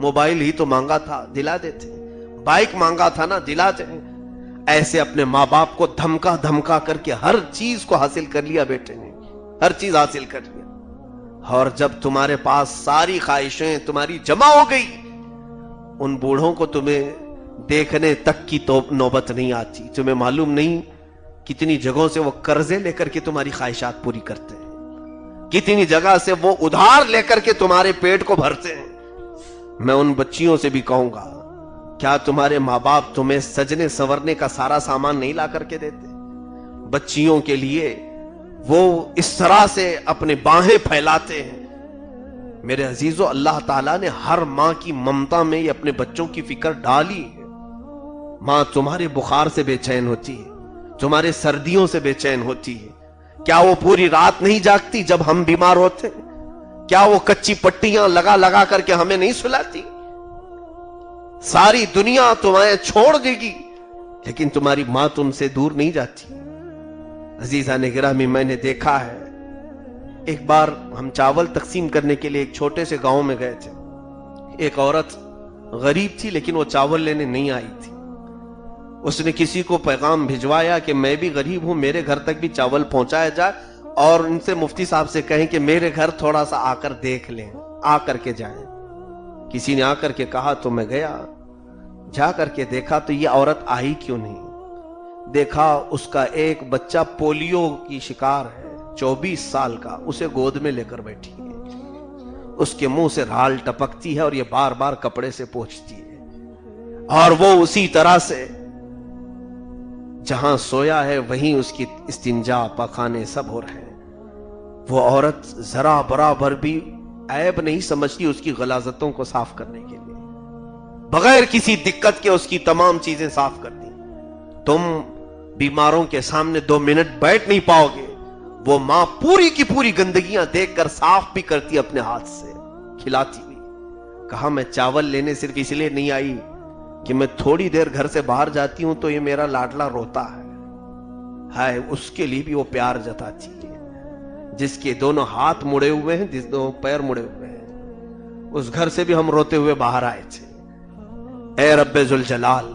موبائل ہی تو مانگا تھا دلا دیتے, بائک مانگا تھا نا دلاتے. ایسے اپنے ماں باپ کو دھمکا دھمکا کر کے ہر چیز کو حاصل کر لیا بیٹے نے, ہر چیز حاصل کر لیا. اور جب تمہارے پاس ساری خواہشیں تمہاری جمع ہو گئی, ان بوڑھوں کو تمہیں دیکھنے تک کی تو نوبت نہیں آتی. تمہیں معلوم نہیں کتنی جگہوں سے وہ قرضے لے کر کے تمہاری خواہشات پوری کرتے ہیں, کتنی جگہ سے وہ ادھار لے کر کے تمہارے پیٹ کو بھرتے ہیں. میں ان بچیوں سے بھی کہوں گا, کیا تمہارے ماں باپ تمہیں سجنے سنورنے کا سارا سامان نہیں لا کر کے دیتے؟ بچیوں کے لیے وہ اس طرح سے اپنے باہیں پھیلاتے ہیں. میرے عزیزو, اللہ تعالیٰ نے ہر ماں کی ممتا میں یہ اپنے بچوں کی فکر ڈالی ہے. ماں تمہارے بخار سے بے چین ہوتی ہے, تمہارے سردیوں سے بے چین ہوتی ہے. کیا وہ پوری رات نہیں جاگتی جب ہم بیمار ہوتے ہیں؟ کیا وہ کچی پٹیاں لگا لگا کر کے ہمیں نہیں سلاتی؟ ساری دنیا تمہیں چھوڑ دے گی لیکن تمہاری ماں تم سے دور نہیں جاتی. عزیزان گرامی, میں نے دیکھا ہے, ایک بار ہم چاول تقسیم کرنے کے لیے ایک چھوٹے سے گاؤں میں گئے تھے. ایک عورت غریب تھی لیکن وہ چاول لینے نہیں آئی تھی. اس نے کسی کو پیغام بھجوایا کہ میں بھی غریب ہوں, میرے گھر تک بھی چاول پہنچایا جائے اور ان سے مفتی صاحب سے کہیں کہ میرے گھر تھوڑا سا آ کر دیکھ لیں, آ کر کے جائیں. کسی نے آ کر کے کہا تو میں گیا, جا کر کے دیکھا تو یہ عورت آئی کیوں نہیں. دیکھا اس کا ایک بچہ پولیو کی شکار ہے, 24 سال کا, اسے گود میں لے کر بیٹھی ہے. اس کے منہ سے رال ٹپکتی ہے اور یہ بار بار کپڑے سے پوچھتی ہے, اور وہ اسی طرح سے جہاں سویا ہے وہیں اس کی استنجا پاخانے سب ہو رہے ہیں. وہ عورت ذرا برابر بھی عیب نہیں سمجھتی اس کی غلاظتوں کو صاف کرنے کے لیے, بغیر کسی دقت کے اس کی تمام چیزیں صاف کر دی. تم بیماروں کے سامنے 2 منٹ بیٹھ نہیں پاؤ گے, وہ ماں پوری کی پوری گندگیاں دیکھ کر صاف بھی کرتی اپنے ہاتھ سے, کھلاتی بھی. کہا میں چاول لینے صرف اس لیے نہیں آئی کہ میں تھوڑی دیر گھر سے باہر جاتی ہوں تو یہ میرا لاڈلا روتا ہے, اس کے لیے بھی وہ پیار جتاتی ہے. جس کے دونوں ہاتھ مڑے ہوئے ہیں, جس دونوں پیر مڑے ہوئے ہیں, اس گھر سے بھی ہم روتے ہوئے باہر آئے تھے. اے رب ذوالجلال,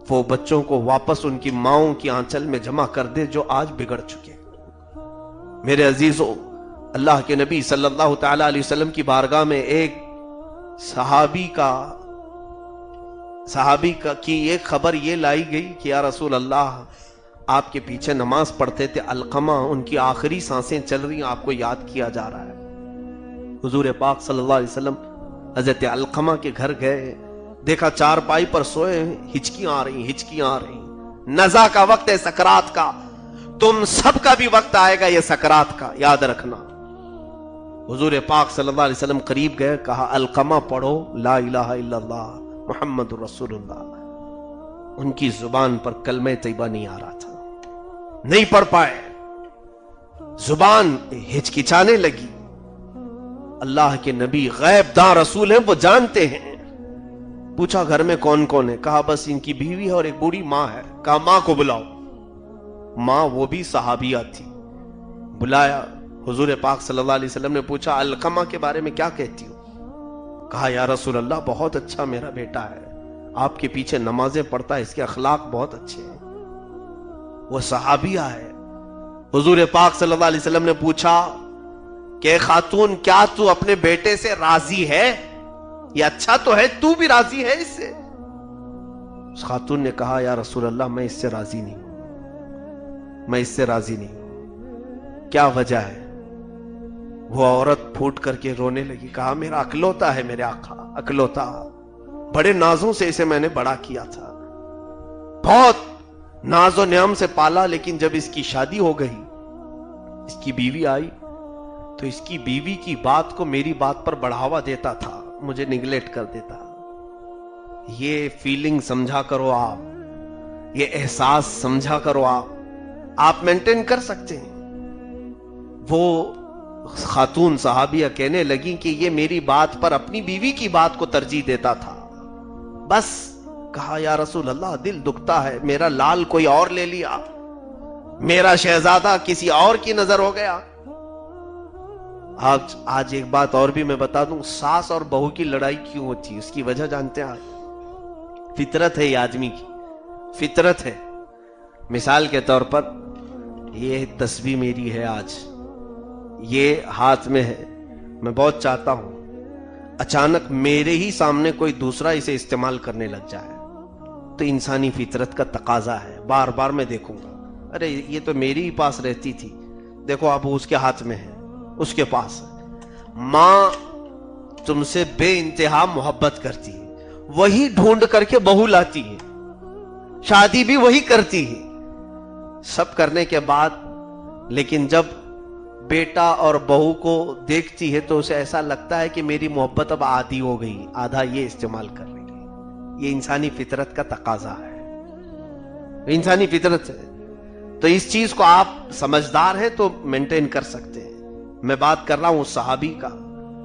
وہ بچوں کو واپس ان کی ماؤں کی آنچل میں جمع کر دے جو آج بگڑ چکے. میرے عزیزو, اللہ کے نبی صلی اللہ تعالی علیہ وسلم کی بارگاہ میں ایک صحابی کی ایک خبر یہ لائی گئی کہ یا رسول اللہ, آپ کے پیچھے نماز پڑھتے تھے علقمہ, ان کی آخری سانسیں چل رہی ہیں, آپ کو یاد کیا جا رہا ہے. حضور پاک صلی اللہ علیہ وسلم حضرت علقمہ کے گھر گئے, دیکھا چارپائی پر سوئے, ہچکیاں آ رہی. نزا کا وقت ہے, سکرات کا. تم سب کا بھی وقت آئے گا یہ سکرات کا, یاد رکھنا. حضور پاک صلی اللہ علیہ وسلم قریب گئے, کہا علقمہ پڑھو لا الہ الا اللہ محمد رسول اللہ. ان کی زبان پر کلمہ طیبہ نہیں آ رہا تھا, نہیں پڑھ پائے, زبان ہچکچانے لگی. اللہ کے نبی غیب داں رسول ہیں, وہ جانتے ہیں. پوچھا گھر میں کون کون ہے؟ کہا بس ان کی بیوی ہے اور ایک بوڑھی ماں ہے. کہا ماں کو بلاؤ. ماں وہ بھی صحابیہ تھی. بلایا. حضور پاک صلی اللہ علیہ وسلم نے پوچھا علقمہ کے بارے میں کیا کہتی ہو؟ کہا یا رسول اللہ بہت اچھا میرا بیٹا ہے, آپ کے پیچھے نمازیں پڑھتا ہے, اس کے اخلاق بہت اچھے ہیں. وہ صحابیہ ہے. حضور پاک صلی اللہ علیہ وسلم نے پوچھا کہ خاتون کیا تو اپنے بیٹے سے راضی ہے؟ یہ اچھا تو ہے, تو بھی راضی ہے اس سے؟ اس خاتون نے کہا یا رسول اللہ میں اس سے راضی نہیں ہوں, میں اس سے راضی نہیں ہوں. کیا وجہ ہے؟ وہ عورت پھوٹ کر کے رونے لگی. کہا میرا اکلوتا ہے میرے آقا, اکلوتا, بڑے نازوں سے اسے میں نے بڑا کیا تھا, بہت ناز و نعم سے پالا, لیکن جب اس کی شادی ہو گئی, اس کی بیوی آئی, تو اس کی بیوی کی بات کو میری بات پر بڑھاوا دیتا تھا, مجھے نگلیکٹ کر دیتا. یہ فیلنگ سمجھا کرو آپ, یہ احساس سمجھا کرو آپ مینٹین کر سکتے ہیں. وہ خاتون صحابیہ کہنے لگی کہ یہ میری بات پر اپنی بیوی کی بات کو ترجیح دیتا تھا بس. کہا یا رسول اللہ دل دکھتا ہے, میرا لال کوئی اور لے لیا, میرا شہزادہ کسی اور کی نظر ہو گیا. آج ایک بات اور بھی میں بتا دوں، ساس اور بہو کی لڑائی کیوں ہوتی ہے، اس کی وجہ جانتے ہیں آپ؟ فطرت ہے، یہ آدمی کی فطرت ہے۔ مثال کے طور پر یہ تسبیح میری ہے، آج یہ ہاتھ میں ہے، میں بہت چاہتا ہوں اچانک میرے ہی سامنے کوئی دوسرا اسے استعمال کرنے لگ جائے تو انسانی فطرت کا تقاضا ہے، بار بار میں دیکھوں گا، ارے یہ تو میری ہی پاس رہتی تھی، دیکھو اب اس کے ہاتھ میں ہے، اس کے پاس ہے۔ ماں تم سے بے انتہا محبت کرتی ہے، وہی ڈھونڈ کر کے بہو لاتی ہے، شادی بھی وہی کرتی ہے، سب کرنے کے بعد لیکن جب بیٹا اور بہو کو دیکھتی ہے تو اسے ایسا لگتا ہے کہ میری محبت اب آدھی ہو گئی، آدھا یہ استعمال کر رہی ہے۔ یہ انسانی فطرت کا تقاضا ہے، انسانی فطرت ہے۔ تو اس چیز کو آپ سمجھدار ہیں تو مینٹین کر سکتے ہیں۔ میں بات کر رہا ہوں اس صحابی کا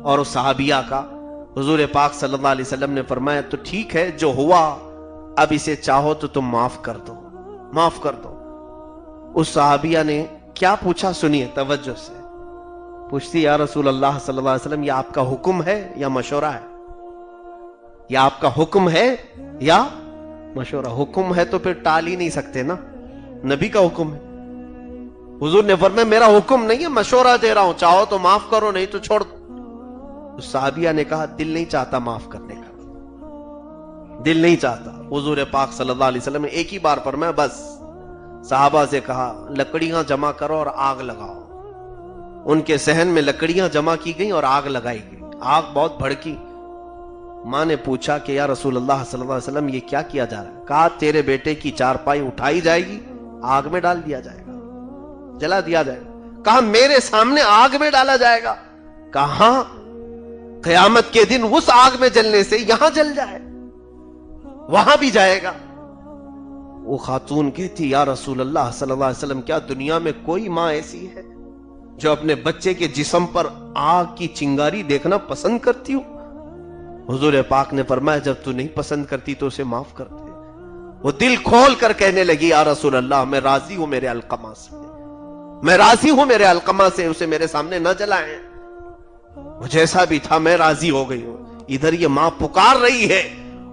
اور اس صحابیہ کا۔ حضور پاک صلی اللہ علیہ وسلم نے فرمایا تو ٹھیک ہے جو ہوا، اب اسے چاہو تو تم معاف کر دو، معاف کر دو۔ اس صحابیہ نے کیا پوچھا سنیے توجہ سے، پوچھتی یا رسول اللہ صلی اللہ علیہ وسلم یہ آپ کا حکم ہے یا مشورہ ہے؟ یہ آپ کا حکم ہے یا مشورہ؟ حکم ہے تو پھر ٹال ہی نہیں سکتے نا، نبی کا حکم ہے۔ حضور نے فرمایا میرا حکم نہیں ہے، مشورہ دے رہا ہوں، چاہو تو معاف کرو نہیں تو چھوڑ دو۔ اس صحابیہ نے کہا دل نہیں چاہتا معاف کرنے کا، دل نہیں چاہتا۔ حضور پاک صلی اللہ علیہ وسلم نے ایک ہی بار فرمایا بس۔ صحابہ سے کہا لکڑیاں جمع کرو اور آگ لگاؤ۔ ان کے صحن میں لکڑیاں جمع کی گئیں اور آگ لگائی گئی، آگ بہت بھڑکی۔ ماں نے پوچھا کہ یا رسول اللہ صلی اللہ علیہ وسلم یہ کیا کیا جا رہا ہے؟ کہا تیرے بیٹے کی چارپائی اٹھائی جائے گی، آگ میں ڈال دیا جائے گا، جلا دیا جائے گا۔ کہا میرے سامنے آگ میں ڈالا جائے گا؟ کہا ہاں، قیامت کے دن اس آگ میں جلنے سے یہاں جل جائے، وہاں بھی جائے گا۔ وہ خاتون کہتی یا رسول اللہ صلی اللہ علیہ وسلم کیا دنیا میں کوئی ماں ایسی ہے جو اپنے بچے کے جسم پر آگ کی چنگاری دیکھنا پسند کرتی ہوں؟ حضور پاک نے فرمایا جب تو نہیں پسند کرتی تو اسے معاف کر دے۔ وہ دل کھول کر کہنے لگی یا رسول اللہ میں راضی ہوں میرے علقمہ سے، میں راضی ہوں میرے علقمہ سے، اسے میرے سامنے نہ جلائیں، وہ جیسا بھی تھا میں راضی ہو گئی ہوں۔ ادھر یہ ماں پکار رہی ہے،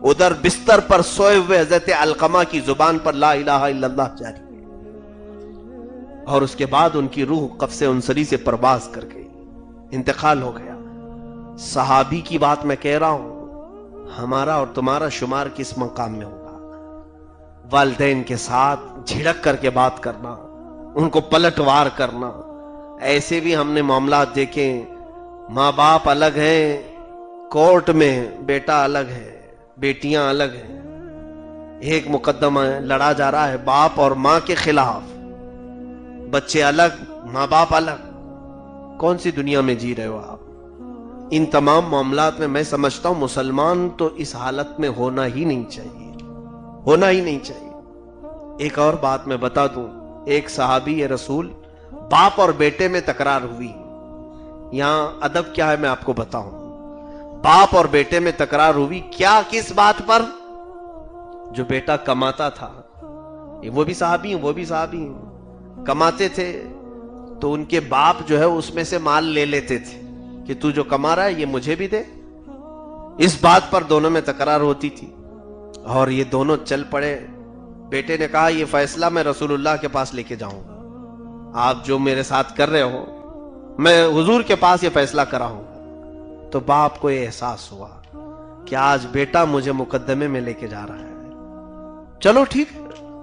ادھر بستر پر سوئے ہوئے حضرت علقمہ کی زبان پر لا الہ الا اللہ جاری ہے، اور اس کے بعد ان کی روح قفس انصری سے پرواز کر گئی، انتقال ہو گیا۔ صحابی کی بات میں کہہ رہا ہوں، ہمارا اور تمہارا شمار کس مقام میں ہوگا؟ والدین کے ساتھ جھڑک کر کے بات کرنا، ان کو پلٹوار کرنا۔ ایسے بھی ہم نے معاملات دیکھے، ماں باپ الگ ہیں، کورٹ میں بیٹا الگ ہے، بیٹیاں الگ ہیں، ایک مقدمہ لڑا جا رہا ہے باپ اور ماں کے خلاف، بچے الگ ماں باپ الگ۔ کون سی دنیا میں جی رہے ہو آپ؟ ان تمام معاملات میں سمجھتا ہوں مسلمان تو اس حالت میں ہونا ہی نہیں چاہیے، ہونا ہی نہیں چاہیے۔ ایک اور بات میں بتا دوں، ایک صحابی رسول باپ اور بیٹے میں تکرار ہوئی، یہاں ادب کیا ہے میں آپ کو بتاؤں۔ باپ اور بیٹے میں تکرار ہوئی، کیا کس بات پر؟ جو بیٹا کماتا تھا، وہ بھی صحابی ہیں، وہ بھی صحابی ہیں، کماتے تھے تو ان کے باپ جو ہے اس میں سے مال لے لیتے تھے کہ تو جو کما رہا ہے یہ مجھے بھی دے۔ اس بات پر دونوں میں تکرار ہوتی تھی اور یہ دونوں چل پڑے۔ بیٹے نے کہا یہ فیصلہ میں رسول اللہ کے پاس لے کے جاؤں گا، آپ جو میرے ساتھ کر رہے ہو میں حضور کے پاس یہ فیصلہ کراؤں گا۔ تو باپ کو یہ احساس ہوا کہ آج بیٹا مجھے مقدمے میں لے کے جا رہا ہے، چلو ٹھیک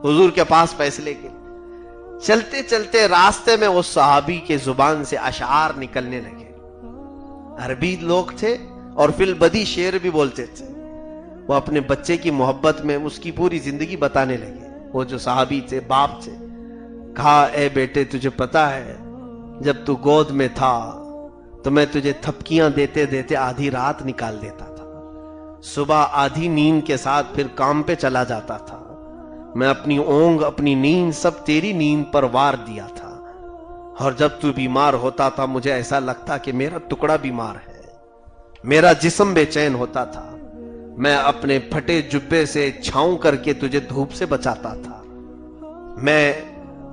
حضور کے پاس فیصلے کے۔ چلتے چلتے راستے میں اس صحابی کے زبان سے اشعار نکلنے لگے، عربی لوگ تھے اور فی البدی شعر بھی بولتے تھے۔ وہ اپنے بچے کی محبت میں اس کی پوری زندگی بتانے لگے۔ وہ جو صحابی تھے، باپ تھے، کہا اے بیٹے تجھے پتا ہے جب تو گود میں تھا تو میں تجھے تھپکیاں دیتے دیتے آدھی رات نکال دیتا تھا، صبح آدھی نیند کے ساتھ پھر کام پہ چلا جاتا تھا، میں اپنی اونگ اپنی نیند سب تیری نیند پر وار دیا تھا، اور جب تو بیمار ہوتا تھا مجھے ایسا لگتا کہ میرا ٹکڑا بیمار ہے، میرا جسم بے چین ہوتا تھا، میں اپنے پھٹے جبے سے چھاؤں کر کے تجھے دھوپ سے بچاتا تھا، میں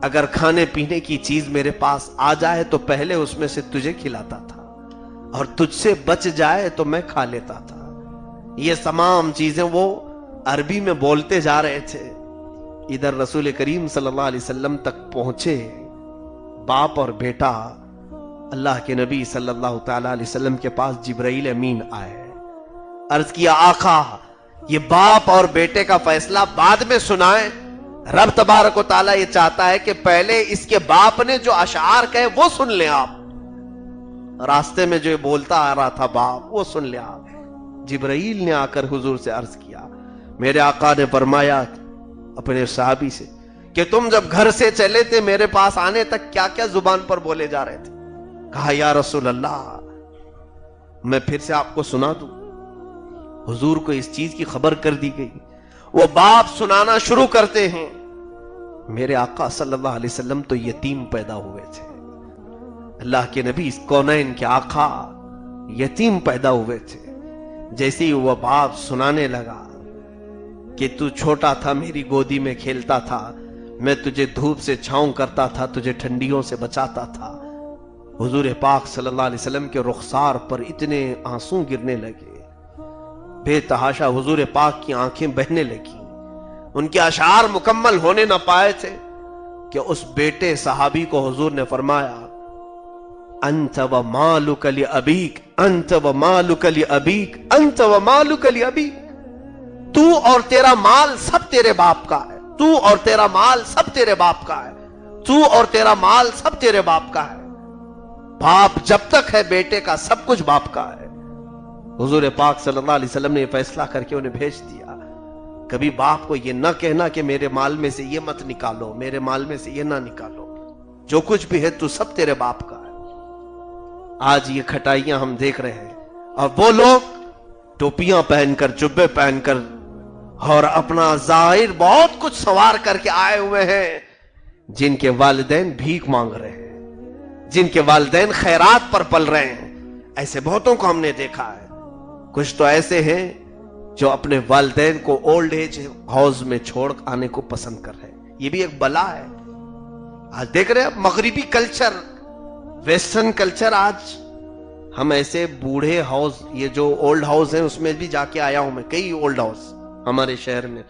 اگر کھانے پینے کی چیز میرے پاس آ جائے تو پہلے اس میں سے تجھے کھلاتا تھا، اور تجھ سے بچ جائے تو میں کھا لیتا تھا. یہ تمام چیزیں وہ عربی میں بولتے جا رہے تھے. ادھر رسول کریم صلی اللہ علیہ وسلم تک پہنچے باپ اور بیٹا. اللہ کے نبی صلی اللہ تعالی علیہ وسلم کے پاس جبرائیل امین آئے. عرض کیا آقا یہ باپ اور بیٹے کا فیصلہ بعد میں سنائیں. رب تبارک و تعالیٰ یہ چاہتا ہے کہ پہلے اس کے باپ نے جو اشعار کہے وہ سن لیں آپ. راستے میں جو بولتا آ رہا تھا باپ وہ سن لیں آپ. جبرائیل نے آ کر حضور سے عرض کیا. میرے آقا نے فرمایا اپنے صحابی سے کہ تم جب گھر سے چلے تھے میرے پاس آنے تک کیا کیا زبان پر بولے جا رہے تھے. کہا یا رسول اللہ میں پھر سے آپ کو سنا دوں. حضور کو اس چیز کی خبر کر دی گئی. وہ باپ سنانا شروع کرتے ہیں. میرے آقا صلی اللہ علیہ وسلم تو یتیم پیدا ہوئے تھے. اللہ کے نبی اس کونین کے آقا یتیم پیدا ہوئے تھے. جیسے ہی وہ باپ سنانے لگا کہ تو چھوٹا تھا میری گودی میں کھیلتا تھا, میں تجھے دھوپ سے چھاؤں کرتا تھا, تجھے ٹھنڈیوں سے بچاتا تھا. حضور پاک صلی اللہ علیہ وسلم کے رخسار پر اتنے آنسو گرنے لگے, بے تحاشا حضور پاک کی آنکھیں بہنے لگی. ان کے اشعار مکمل ہونے نہ پائے تھے کہ اس بیٹے صحابی کو حضور نے فرمایا انت و مالک لابیک, انت و مالک لابیک, انت و مالک لابیک. تو اور تیرا مال سب تیرے باپ کا ہے, تو اور تیرا مال سب تیرے باپ کا ہے, تو اور تیرا مال سب تیرے باپ کا ہے. باپ جب تک ہے بیٹے کا سب کچھ باپ کا ہے. حضور پاک صلی اللہ علیہ وسلم نے یہ فیصلہ کر کے انہیں بھیج دیا. کبھی باپ کو یہ نہ کہنا کہ میرے مال میں سے یہ مت نکالو, میرے مال میں سے یہ نہ نکالو, جو کچھ بھی ہے تو سب تیرے باپ کا ہے. آج یہ کھٹائیاں ہم دیکھ رہے ہیں اور وہ لوگ ٹوپیاں پہن کر, جبے پہن کر اور اپنا ظاہر بہت کچھ سوار کر کے آئے ہوئے ہیں, جن کے والدین بھیک مانگ رہے ہیں, جن کے والدین خیرات پر پل رہے ہیں. ایسے بہتوں کو ہم نے دیکھا ہے. کچھ تو ایسے ہیں جو اپنے والدین کو اولڈ ایج ہاؤس میں چھوڑ آنے کو پسند کر رہے ہیں. یہ بھی ایک بلا ہے. آج دیکھ رہے ہیں مغربی کلچر, ویسٹرن کلچر. آج ہم ایسے بوڑھے ہاؤس, یہ جو اولڈ ہاؤس ہیں اس میں بھی جا کے آیا ہوں میں, کئی اولڈ ہاؤس ہمارے شہر میں.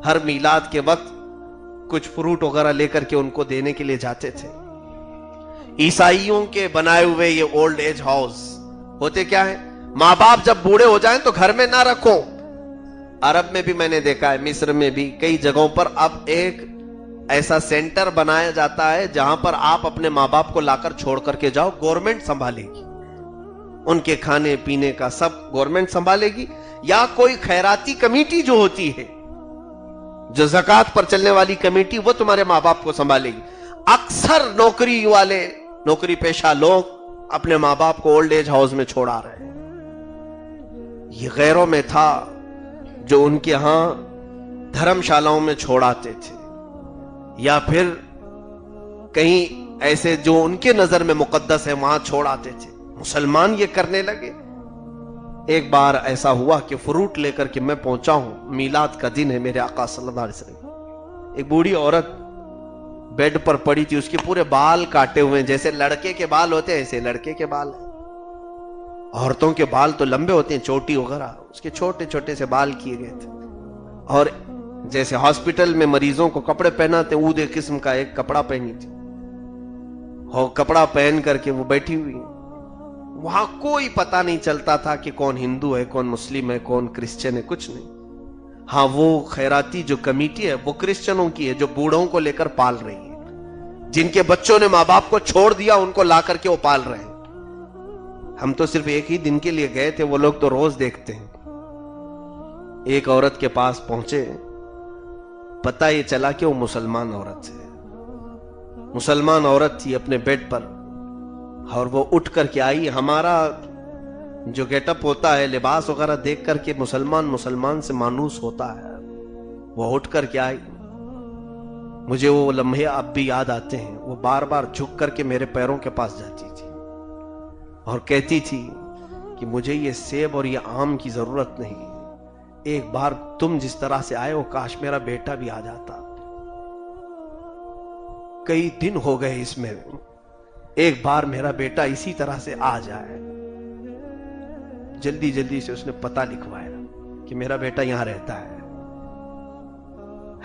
ہر میلاد کے وقت کچھ فروٹ وغیرہ لے کر کے ان کو دینے کے لیے جاتے تھے. عیسائیوں کے بنائے ہوئے یہ اولڈ ایج ہاؤس ہوتے کیا ہیں, ماں باپ جب بوڑھے ہو جائیں تو گھر میں نہ رکھو. عرب میں بھی میں نے دیکھا ہے, مصر میں بھی کئی جگہوں پر اب ایک ایسا سینٹر بنایا جاتا ہے جہاں پر آپ اپنے ماں باپ کو لا کر چھوڑ کر کے جاؤ, گورنمنٹ سنبھالے گی. ان کے کھانے پینے کا سب گورنمنٹ سنبھالے گی, یا کوئی خیراتی کمیٹی جو ہوتی ہے, جو زکوٰۃ پر چلنے والی کمیٹی, وہ تمہارے ماں باپ کو سنبھالے گی. اکثر نوکری والے, نوکری پیشہ لوگ اپنے ماں باپ کو اولڈ ایج ہاؤس میں چھوڑا رہے ہیں. یہ غیروں میں تھا جو ان کے ہاں دھرم شالاؤں میں چھوڑاتے تھے, یا پھر کہیں ایسے جو ان کے نظر میں مقدس ہے وہاں چھوڑاتے تھے. مسلمان یہ کرنے لگے. ایک بار ایسا ہوا کہ فروٹ لے کر کے میں پہنچا ہوں, میلاد کا دن ہے, میرے آقا صلی اللہ علیہ وسلم. ایک بوڑھی عورت بیڈ پر پڑی تھی, اس کے پورے بال کاٹے ہوئے ہیں, جیسے لڑکے کے بال ہوتے ہیں ایسے لڑکے کے بال ہیں. عورتوں کے بال تو لمبے ہوتے ہیں, چوٹی وغیرہ, اس کے چھوٹے چھوٹے سے بال کیے گئے تھے. اور جیسے ہاسپٹل میں مریضوں کو کپڑے پہناتے ہیں, اودے قسم کا ایک کپڑا پہنی تھی, اور کپڑا پہن کر کے وہ بیٹھی ہوئی. وہاں کوئی پتہ نہیں چلتا تھا کہ کون ہندو ہے, کون مسلم ہے, کون کرسچن ہے, کچھ نہیں. ہاں وہ خیراتی جو کمیٹی ہے وہ کرسچنوں کی ہے, جو بوڑھوں کو لے کر پال رہی ہے, جن کے بچوں نے ماں باپ کو چھوڑ دیا ان کو لا کر کے وہ پال رہے ہیں. ہم تو صرف ایک ہی دن کے لیے گئے تھے, وہ لوگ تو روز دیکھتے ہیں. ایک عورت کے پاس پہنچے, پتہ یہ چلا کہ وہ مسلمان عورت ہے. مسلمان عورت تھی اپنے بیڈ پر, اور وہ اٹھ کر کے آئی. ہمارا جو گیٹ اپ ہوتا ہے, لباس وغیرہ دیکھ کر کے مسلمان سے مانوس ہوتا ہے. وہ اٹھ کر کے آئی. مجھے وہ لمحے اب بھی یاد آتے ہیں. وہ بار بار جھک کر کے میرے پیروں کے پاس جاتی تھی اور کہتی تھی کہ مجھے یہ سیب اور یہ آم کی ضرورت نہیں, ایک بار تم جس طرح سے آئے ہو کاش میرا بیٹا بھی آ جاتا. کئی دن ہو گئے اس میں, ایک بار میرا بیٹا اسی طرح سے آ جائے. جلدی جلدی سے اس نے پتہ لکھوایا کہ میرا بیٹا یہاں رہتا ہے۔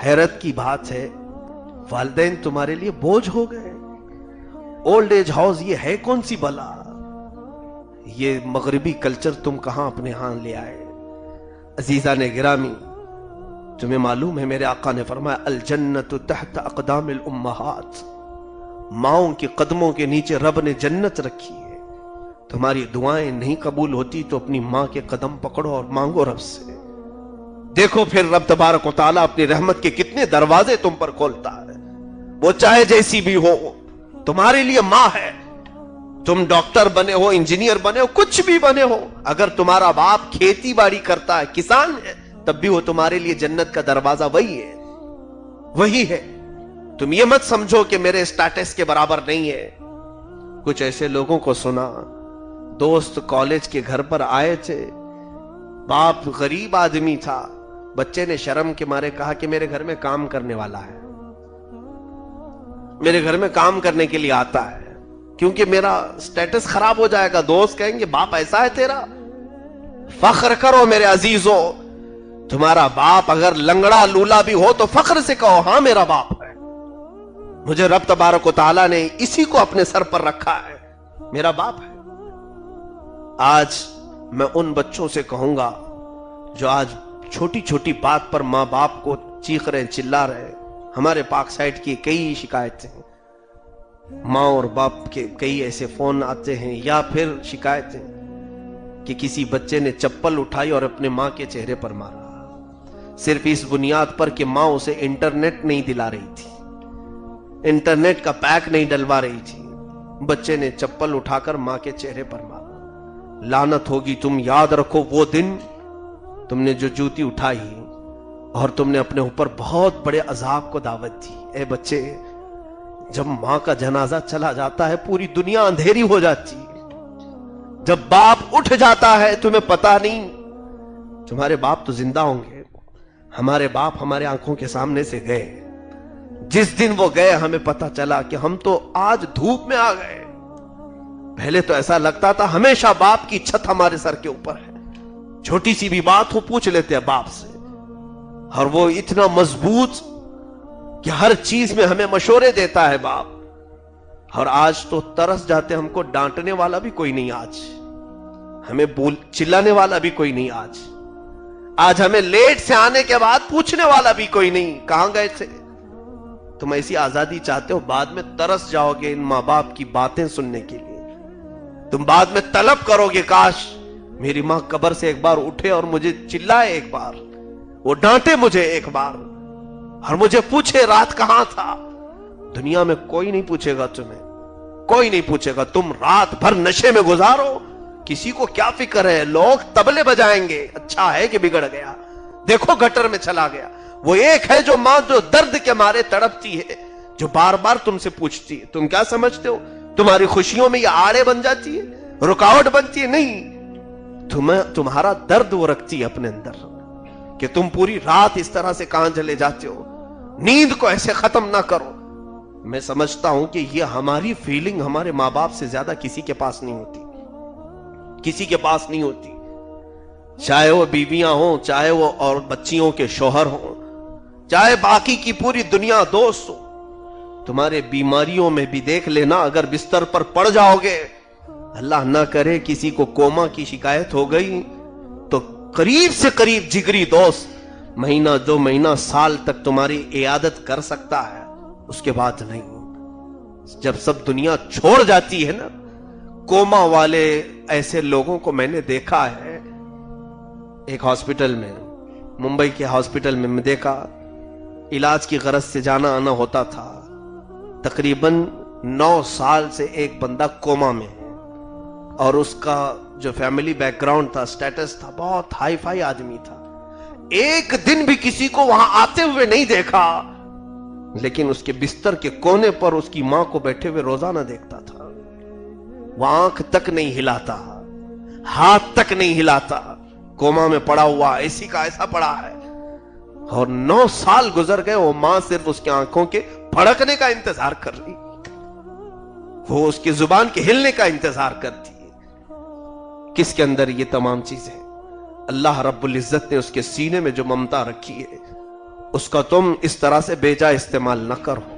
حیرت کی بات ہے، والدین تمہارے لیے بوجھ ہو گئے۔ اولڈ ایج ہاؤس یہ ہے کون سی بلا؟ یہ مغربی کلچر تم کہاں اپنے ہاں لے آئے؟ عزیزان گرامی، تمہیں معلوم ہے میرے آقا نے فرمایا الجنت تحت اقدام الامہات، ماؤں کے قدموں کے نیچے رب نے جنت رکھی ہے۔ تمہاری دعائیں نہیں قبول ہوتی تو اپنی ماں کے قدم پکڑو اور مانگو رب سے، دیکھو پھر رب تبارک و تعالیٰ اپنی رحمت کے کتنے دروازے تم پر کھولتا ہے۔ وہ چاہے جیسی بھی ہو تمہارے لیے ماں ہے۔ تم ڈاکٹر بنے ہو، انجینئر بنے ہو، کچھ بھی بنے ہو، اگر تمہارا باپ کھیتی باڑی کرتا ہے، کسان ہے، تب بھی وہ تمہارے لیے جنت کا دروازہ وہی ہے، وہی ہے۔ تم یہ مت سمجھو کہ میرے اسٹیٹس کے برابر نہیں ہے۔ کچھ ایسے لوگوں کو سنا، دوست کالج کے گھر پر آئے تھے، باپ غریب آدمی تھا، بچے نے شرم کے مارے کہا کہ میرے گھر میں کام کرنے والا ہے، میرے گھر میں کام کرنے کے لیے آتا ہے، کیونکہ میرا سٹیٹس خراب ہو جائے گا۔ دوست کہیں گے باپ ایسا ہے تیرا؟ فخر کرو میرے عزیزو، تمہارا باپ اگر لنگڑا لولا بھی ہو تو فخر سے کہو ہاں میرا باپ ہے، مجھے رب تبارک و تعالیٰ نے اسی کو اپنے سر پر رکھا ہے، میرا باپ ہے۔ آج میں ان بچوں سے کہوں گا جو آج چھوٹی چھوٹی بات پر ماں باپ کو چیخ رہے، چلا رہے۔ ہمارے پاک سائٹ کی کئی شکایتیں ہیں، ماں اور باپ کے کئی ایسے فون آتے ہیں یا پھر شکایتیں کہ کسی بچے نے چپل اٹھائی اور اپنے ماں کے چہرے پر مارا، صرف اس بنیاد پر کہ ماں اسے انٹرنیٹ نہیں دلا رہی تھی، انٹرنیٹ کا پیک نہیں ڈلوا رہی تھی، بچے نے چپل اٹھا کر ماں کے چہرے پر مارا۔ لعنت ہوگی، تم یاد رکھو وہ دن تم نے جو جوتی اٹھائی اور تم نے اپنے اوپر بہت بڑے عذاب کو دعوت دی۔ اے بچے، جب ماں کا جنازہ چلا جاتا ہے پوری دنیا اندھیری ہو جاتی ہے، جب باپ اٹھ جاتا ہے تمہیں پتا نہیں، تمہارے باپ تو زندہ ہوں گے، ہمارے باپ ہمارے آنکھوں کے سامنے سے گئے، جس دن وہ گئے ہمیں پتا چلا کہ ہم تو آج دھوپ میں آ گئے، پہلے تو ایسا لگتا تھا ہمیشہ باپ کی چھت ہمارے سر کے اوپر ہے، چھوٹی سی بھی بات ہو پوچھ لیتے ہیں باپ سے، اور وہ اتنا مضبوط کہ ہر چیز میں ہمیں مشورے دیتا ہے باپ، اور آج تو ترس جاتے، ہم کو ڈانٹنے والا بھی کوئی نہیں، آج ہمیں چلانے والا بھی کوئی نہیں، آج ہمیں لیٹ سے آنے کے بعد پوچھنے والا بھی کوئی نہیں کہاں گئے تھے۔ تم ایسی آزادی چاہتے ہو، بعد میں ترس جاؤ گے ان ماں باپ کی باتیں سننے کے لیے، تم بعد میں طلب کرو گے کاش میری ماں قبر سے ایک بار اٹھے اور مجھے چلائے ایک بار، وہ ڈانٹے مجھے ایک بار اور مجھے پوچھے رات کہاں تھا۔ دنیا میں کوئی نہیں پوچھے گا تمہیں، کوئی نہیں پوچھے گا، تم رات بھر نشے میں گزارو، کسی کو کیا فکر ہے، لوگ تبلے بجائیں گے، اچھا ہے کہ بگڑ گیا، دیکھو گٹر میں چلا گیا۔ وہ ایک ہے جو ماں جو درد کے مارے تڑپتی ہے، جو بار بار تم سے پوچھتی ہے۔ تم کیا سمجھتے ہو تمہاری خوشیوں میں یہ آڑے بن جاتی ہے، رکاوٹ بنتی ہے؟ نہیں، تمہارا درد وہ رکھتی ہے اپنے اندر کہ تم پوری رات اس طرح سے کہاں چلے جاتے ہو، نیند کو ایسے ختم نہ کرو۔ میں سمجھتا ہوں کہ یہ ہماری فیلنگ ہمارے ماں باپ سے زیادہ کسی کے پاس نہیں ہوتی، کسی کے پاس نہیں ہوتی، چاہے وہ بیویاں ہوں، چاہے وہ اور بچیوں کے شوہر ہوں، چاہے باقی کی پوری دنیا دوست ہو۔ تمہارے بیماریوں میں بھی دیکھ لینا، اگر بستر پر پڑ جاؤ گے، اللہ نہ کرے کسی کو کوما کی شکایت ہو گئی تو قریب سے قریب جگری دوست مہینہ دو مہینہ سال تک تمہاری عیادت کر سکتا ہے، اس کے بعد نہیں۔ جب سب دنیا چھوڑ جاتی ہے نا، کوما والے ایسے لوگوں کو میں نے دیکھا ہے ایک ہاسپٹل میں، ممبئی کے ہاسپٹل میں دیکھا، علاج کی غرض سے جانا آنا ہوتا تھا، تقریباً 9 سال سے ایک بندہ کوما میں ہے، اور اس کا جو فیملی بیک گراؤنڈ تھا، سٹیٹس تھا، بہت ہائی فائی آدمی تھا، ایک دن بھی کسی کو وہاں آتے ہوئے نہیں دیکھا، لیکن اس کے بستر کے کونے پر اس کی ماں کو بیٹھے ہوئے روزانہ دیکھتا تھا، وہ آنکھ تک نہیں ہلاتا، ہاتھ تک نہیں ہلاتا، کوما میں پڑا ہوا ایسی کا ایسا پڑا ہے، اور 9 سال گزر گئے، وہ ماں صرف اس کی آنکھوں کے پھڑکنے کا انتظار کر رہی، وہ اس کی زبان کے ہلنے کا انتظار کرتی ہے۔ کس کے اندر یہ تمام چیزیں؟ اللہ رب العزت نے اس کے سینے میں جو ممتا رکھی ہے اس کا تم اس طرح سے بے جا استعمال نہ کرو۔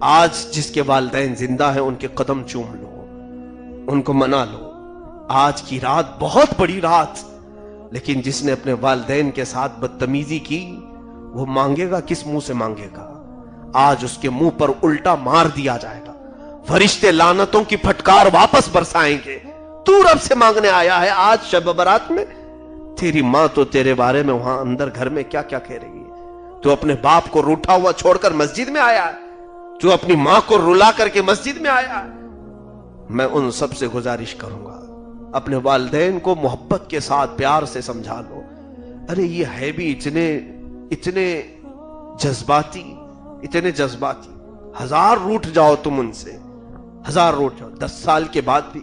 آج جس کے والدین زندہ ہیں ان کے قدم چوم لو، ان کو منا لو۔ آج کی رات بہت بڑی رات، لیکن جس نے اپنے والدین کے ساتھ بدتمیزی کی وہ مانگے گا کس منہ سے مانگے گا؟ آج اس کے منہ پر الٹا مار دیا جائے گا، فرشتے لعنتوں کی پھٹکار واپس برسائیں گے۔ تو رب سے مانگنے آیا ہے آج شب برات میں؟ تیری ماں تو تیرے بارے میں وہاں اندر گھر میں کیا کیا کہہ رہی ہے؟ تو اپنے باپ کو روٹھا ہوا چھوڑ کر مسجد میں آیا ہے، تو اپنی ماں کو رلا کر کے مسجد میں آیا ہے۔ میں ان سب سے گزارش کروں گا اپنے والدین کو محبت کے ساتھ پیار سے سمجھا لو۔ ارے یہ ہے بھی اتنے جذباتی، اتنے جذباتی، ہزار روٹ جاؤ تم ان سے، ہزار روٹ جاؤ، 10 سال کے بعد بھی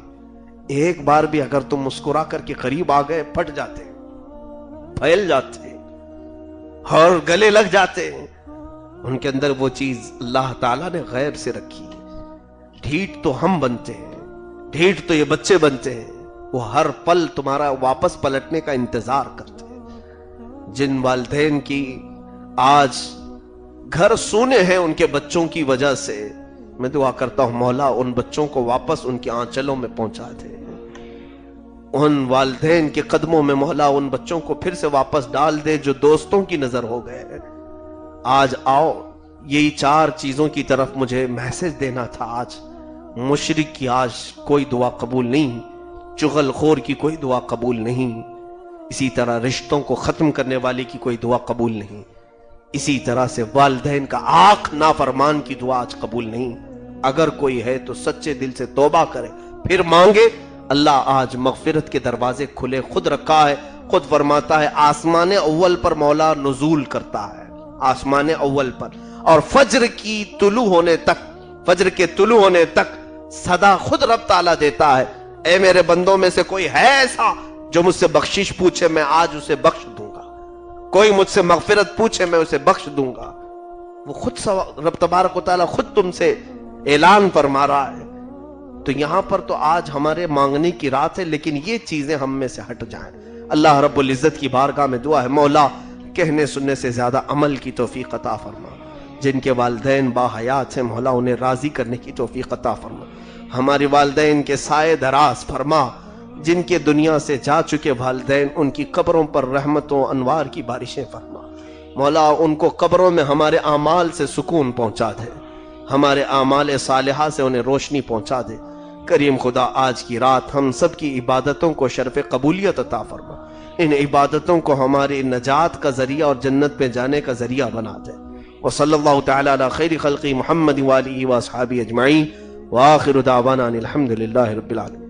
ایک بار بھی اگر تم مسکرا کر کے قریب آ گئے پھٹ جاتے، پھیل جاتے اور گلے لگ جاتے ہیں۔ ان کے اندر وہ چیز اللہ تعالیٰ نے غیب سے رکھی ہے۔ ڈھیٹ تو ہم بنتے ہیں، ڈھیٹ تو یہ بچے بنتے ہیں، وہ ہر پل تمہارا واپس پلٹنے کا انتظار کرتے ہیں۔ جن والدین کی آج گھر سونے ہیں ان کے بچوں کی وجہ سے، میں دعا کرتا ہوں مولا ان بچوں کو واپس ان کے آنچلوں میں پہنچا دے۔ ان والدین کے قدموں میں مولا ان بچوں کو پھر سے واپس ڈال دے جو دوستوں کی نظر ہو گئے۔ آج آؤ، یہی 4 چیزوں کی طرف مجھے میسج دینا تھا۔ آج مشرک کی آج کوئی دعا قبول نہیں، چغل خور کی کوئی دعا قبول نہیں، اسی طرح رشتوں کو ختم کرنے والے کی کوئی دعا قبول نہیں، اسی طرح سے والدین کا آنکھ نافرمان کی دعا آج قبول نہیں۔ اگر کوئی ہے تو سچے دل سے توبہ کرے پھر مانگے۔ اللہ آج مغفرت کے دروازے کھلے خود رکھا ہے، خود فرماتا ہے آسمان اول پر مولا نزول کرتا ہے، آسمان اول پر، اور فجر کے طلوع ہونے تک صدا خود رب تعالیٰ دیتا ہے، اے میرے بندوں میں سے کوئی ہے ایسا جو مجھ سے بخشش پوچھے میں آج اسے بخش دوں گا، کوئی مجھ سے مغفرت پوچھے میں اسے بخش دوں گا۔ وہ خود رب تبارک و تعالیٰ خود تم سے اعلان فرما رہا ہے۔ تو یہاں پر تو آج ہمارے مانگنے کی رات ہے، لیکن یہ چیزیں ہم میں سے ہٹ جائیں۔ اللہ رب العزت کی بارگاہ میں دعا ہے مولا کہنے سننے سے زیادہ عمل کی توفیق عطا فرما۔ جن کے والدین با حیات ہیں مولا انہیں راضی کرنے کی توفیق عطا فرما۔ ہمارے والدین کے سائے دراز فرما، جن کے دنیا سے جا چکے والدین ان کی قبروں پر رحمتوں انوار کی بارشیں فرما۔ مولا ان کو قبروں میں ہمارے اعمال سے سکون پہنچا دے، ہمارے اعمال صالحہ سے انہیں روشنی پہنچا دے۔ کریم خدا آج کی رات ہم سب کی عبادتوں کو شرف قبولیت عطا فرما، ان عبادتوں کو ہماری نجات کا ذریعہ اور جنت پہ جانے کا ذریعہ بنا دے۔ وصلی اللہ تعالی علی خیر خلقی محمد وآلہ وصحبہ اجمعین، وآخر دعوانا الحمد للہ رب العالمین۔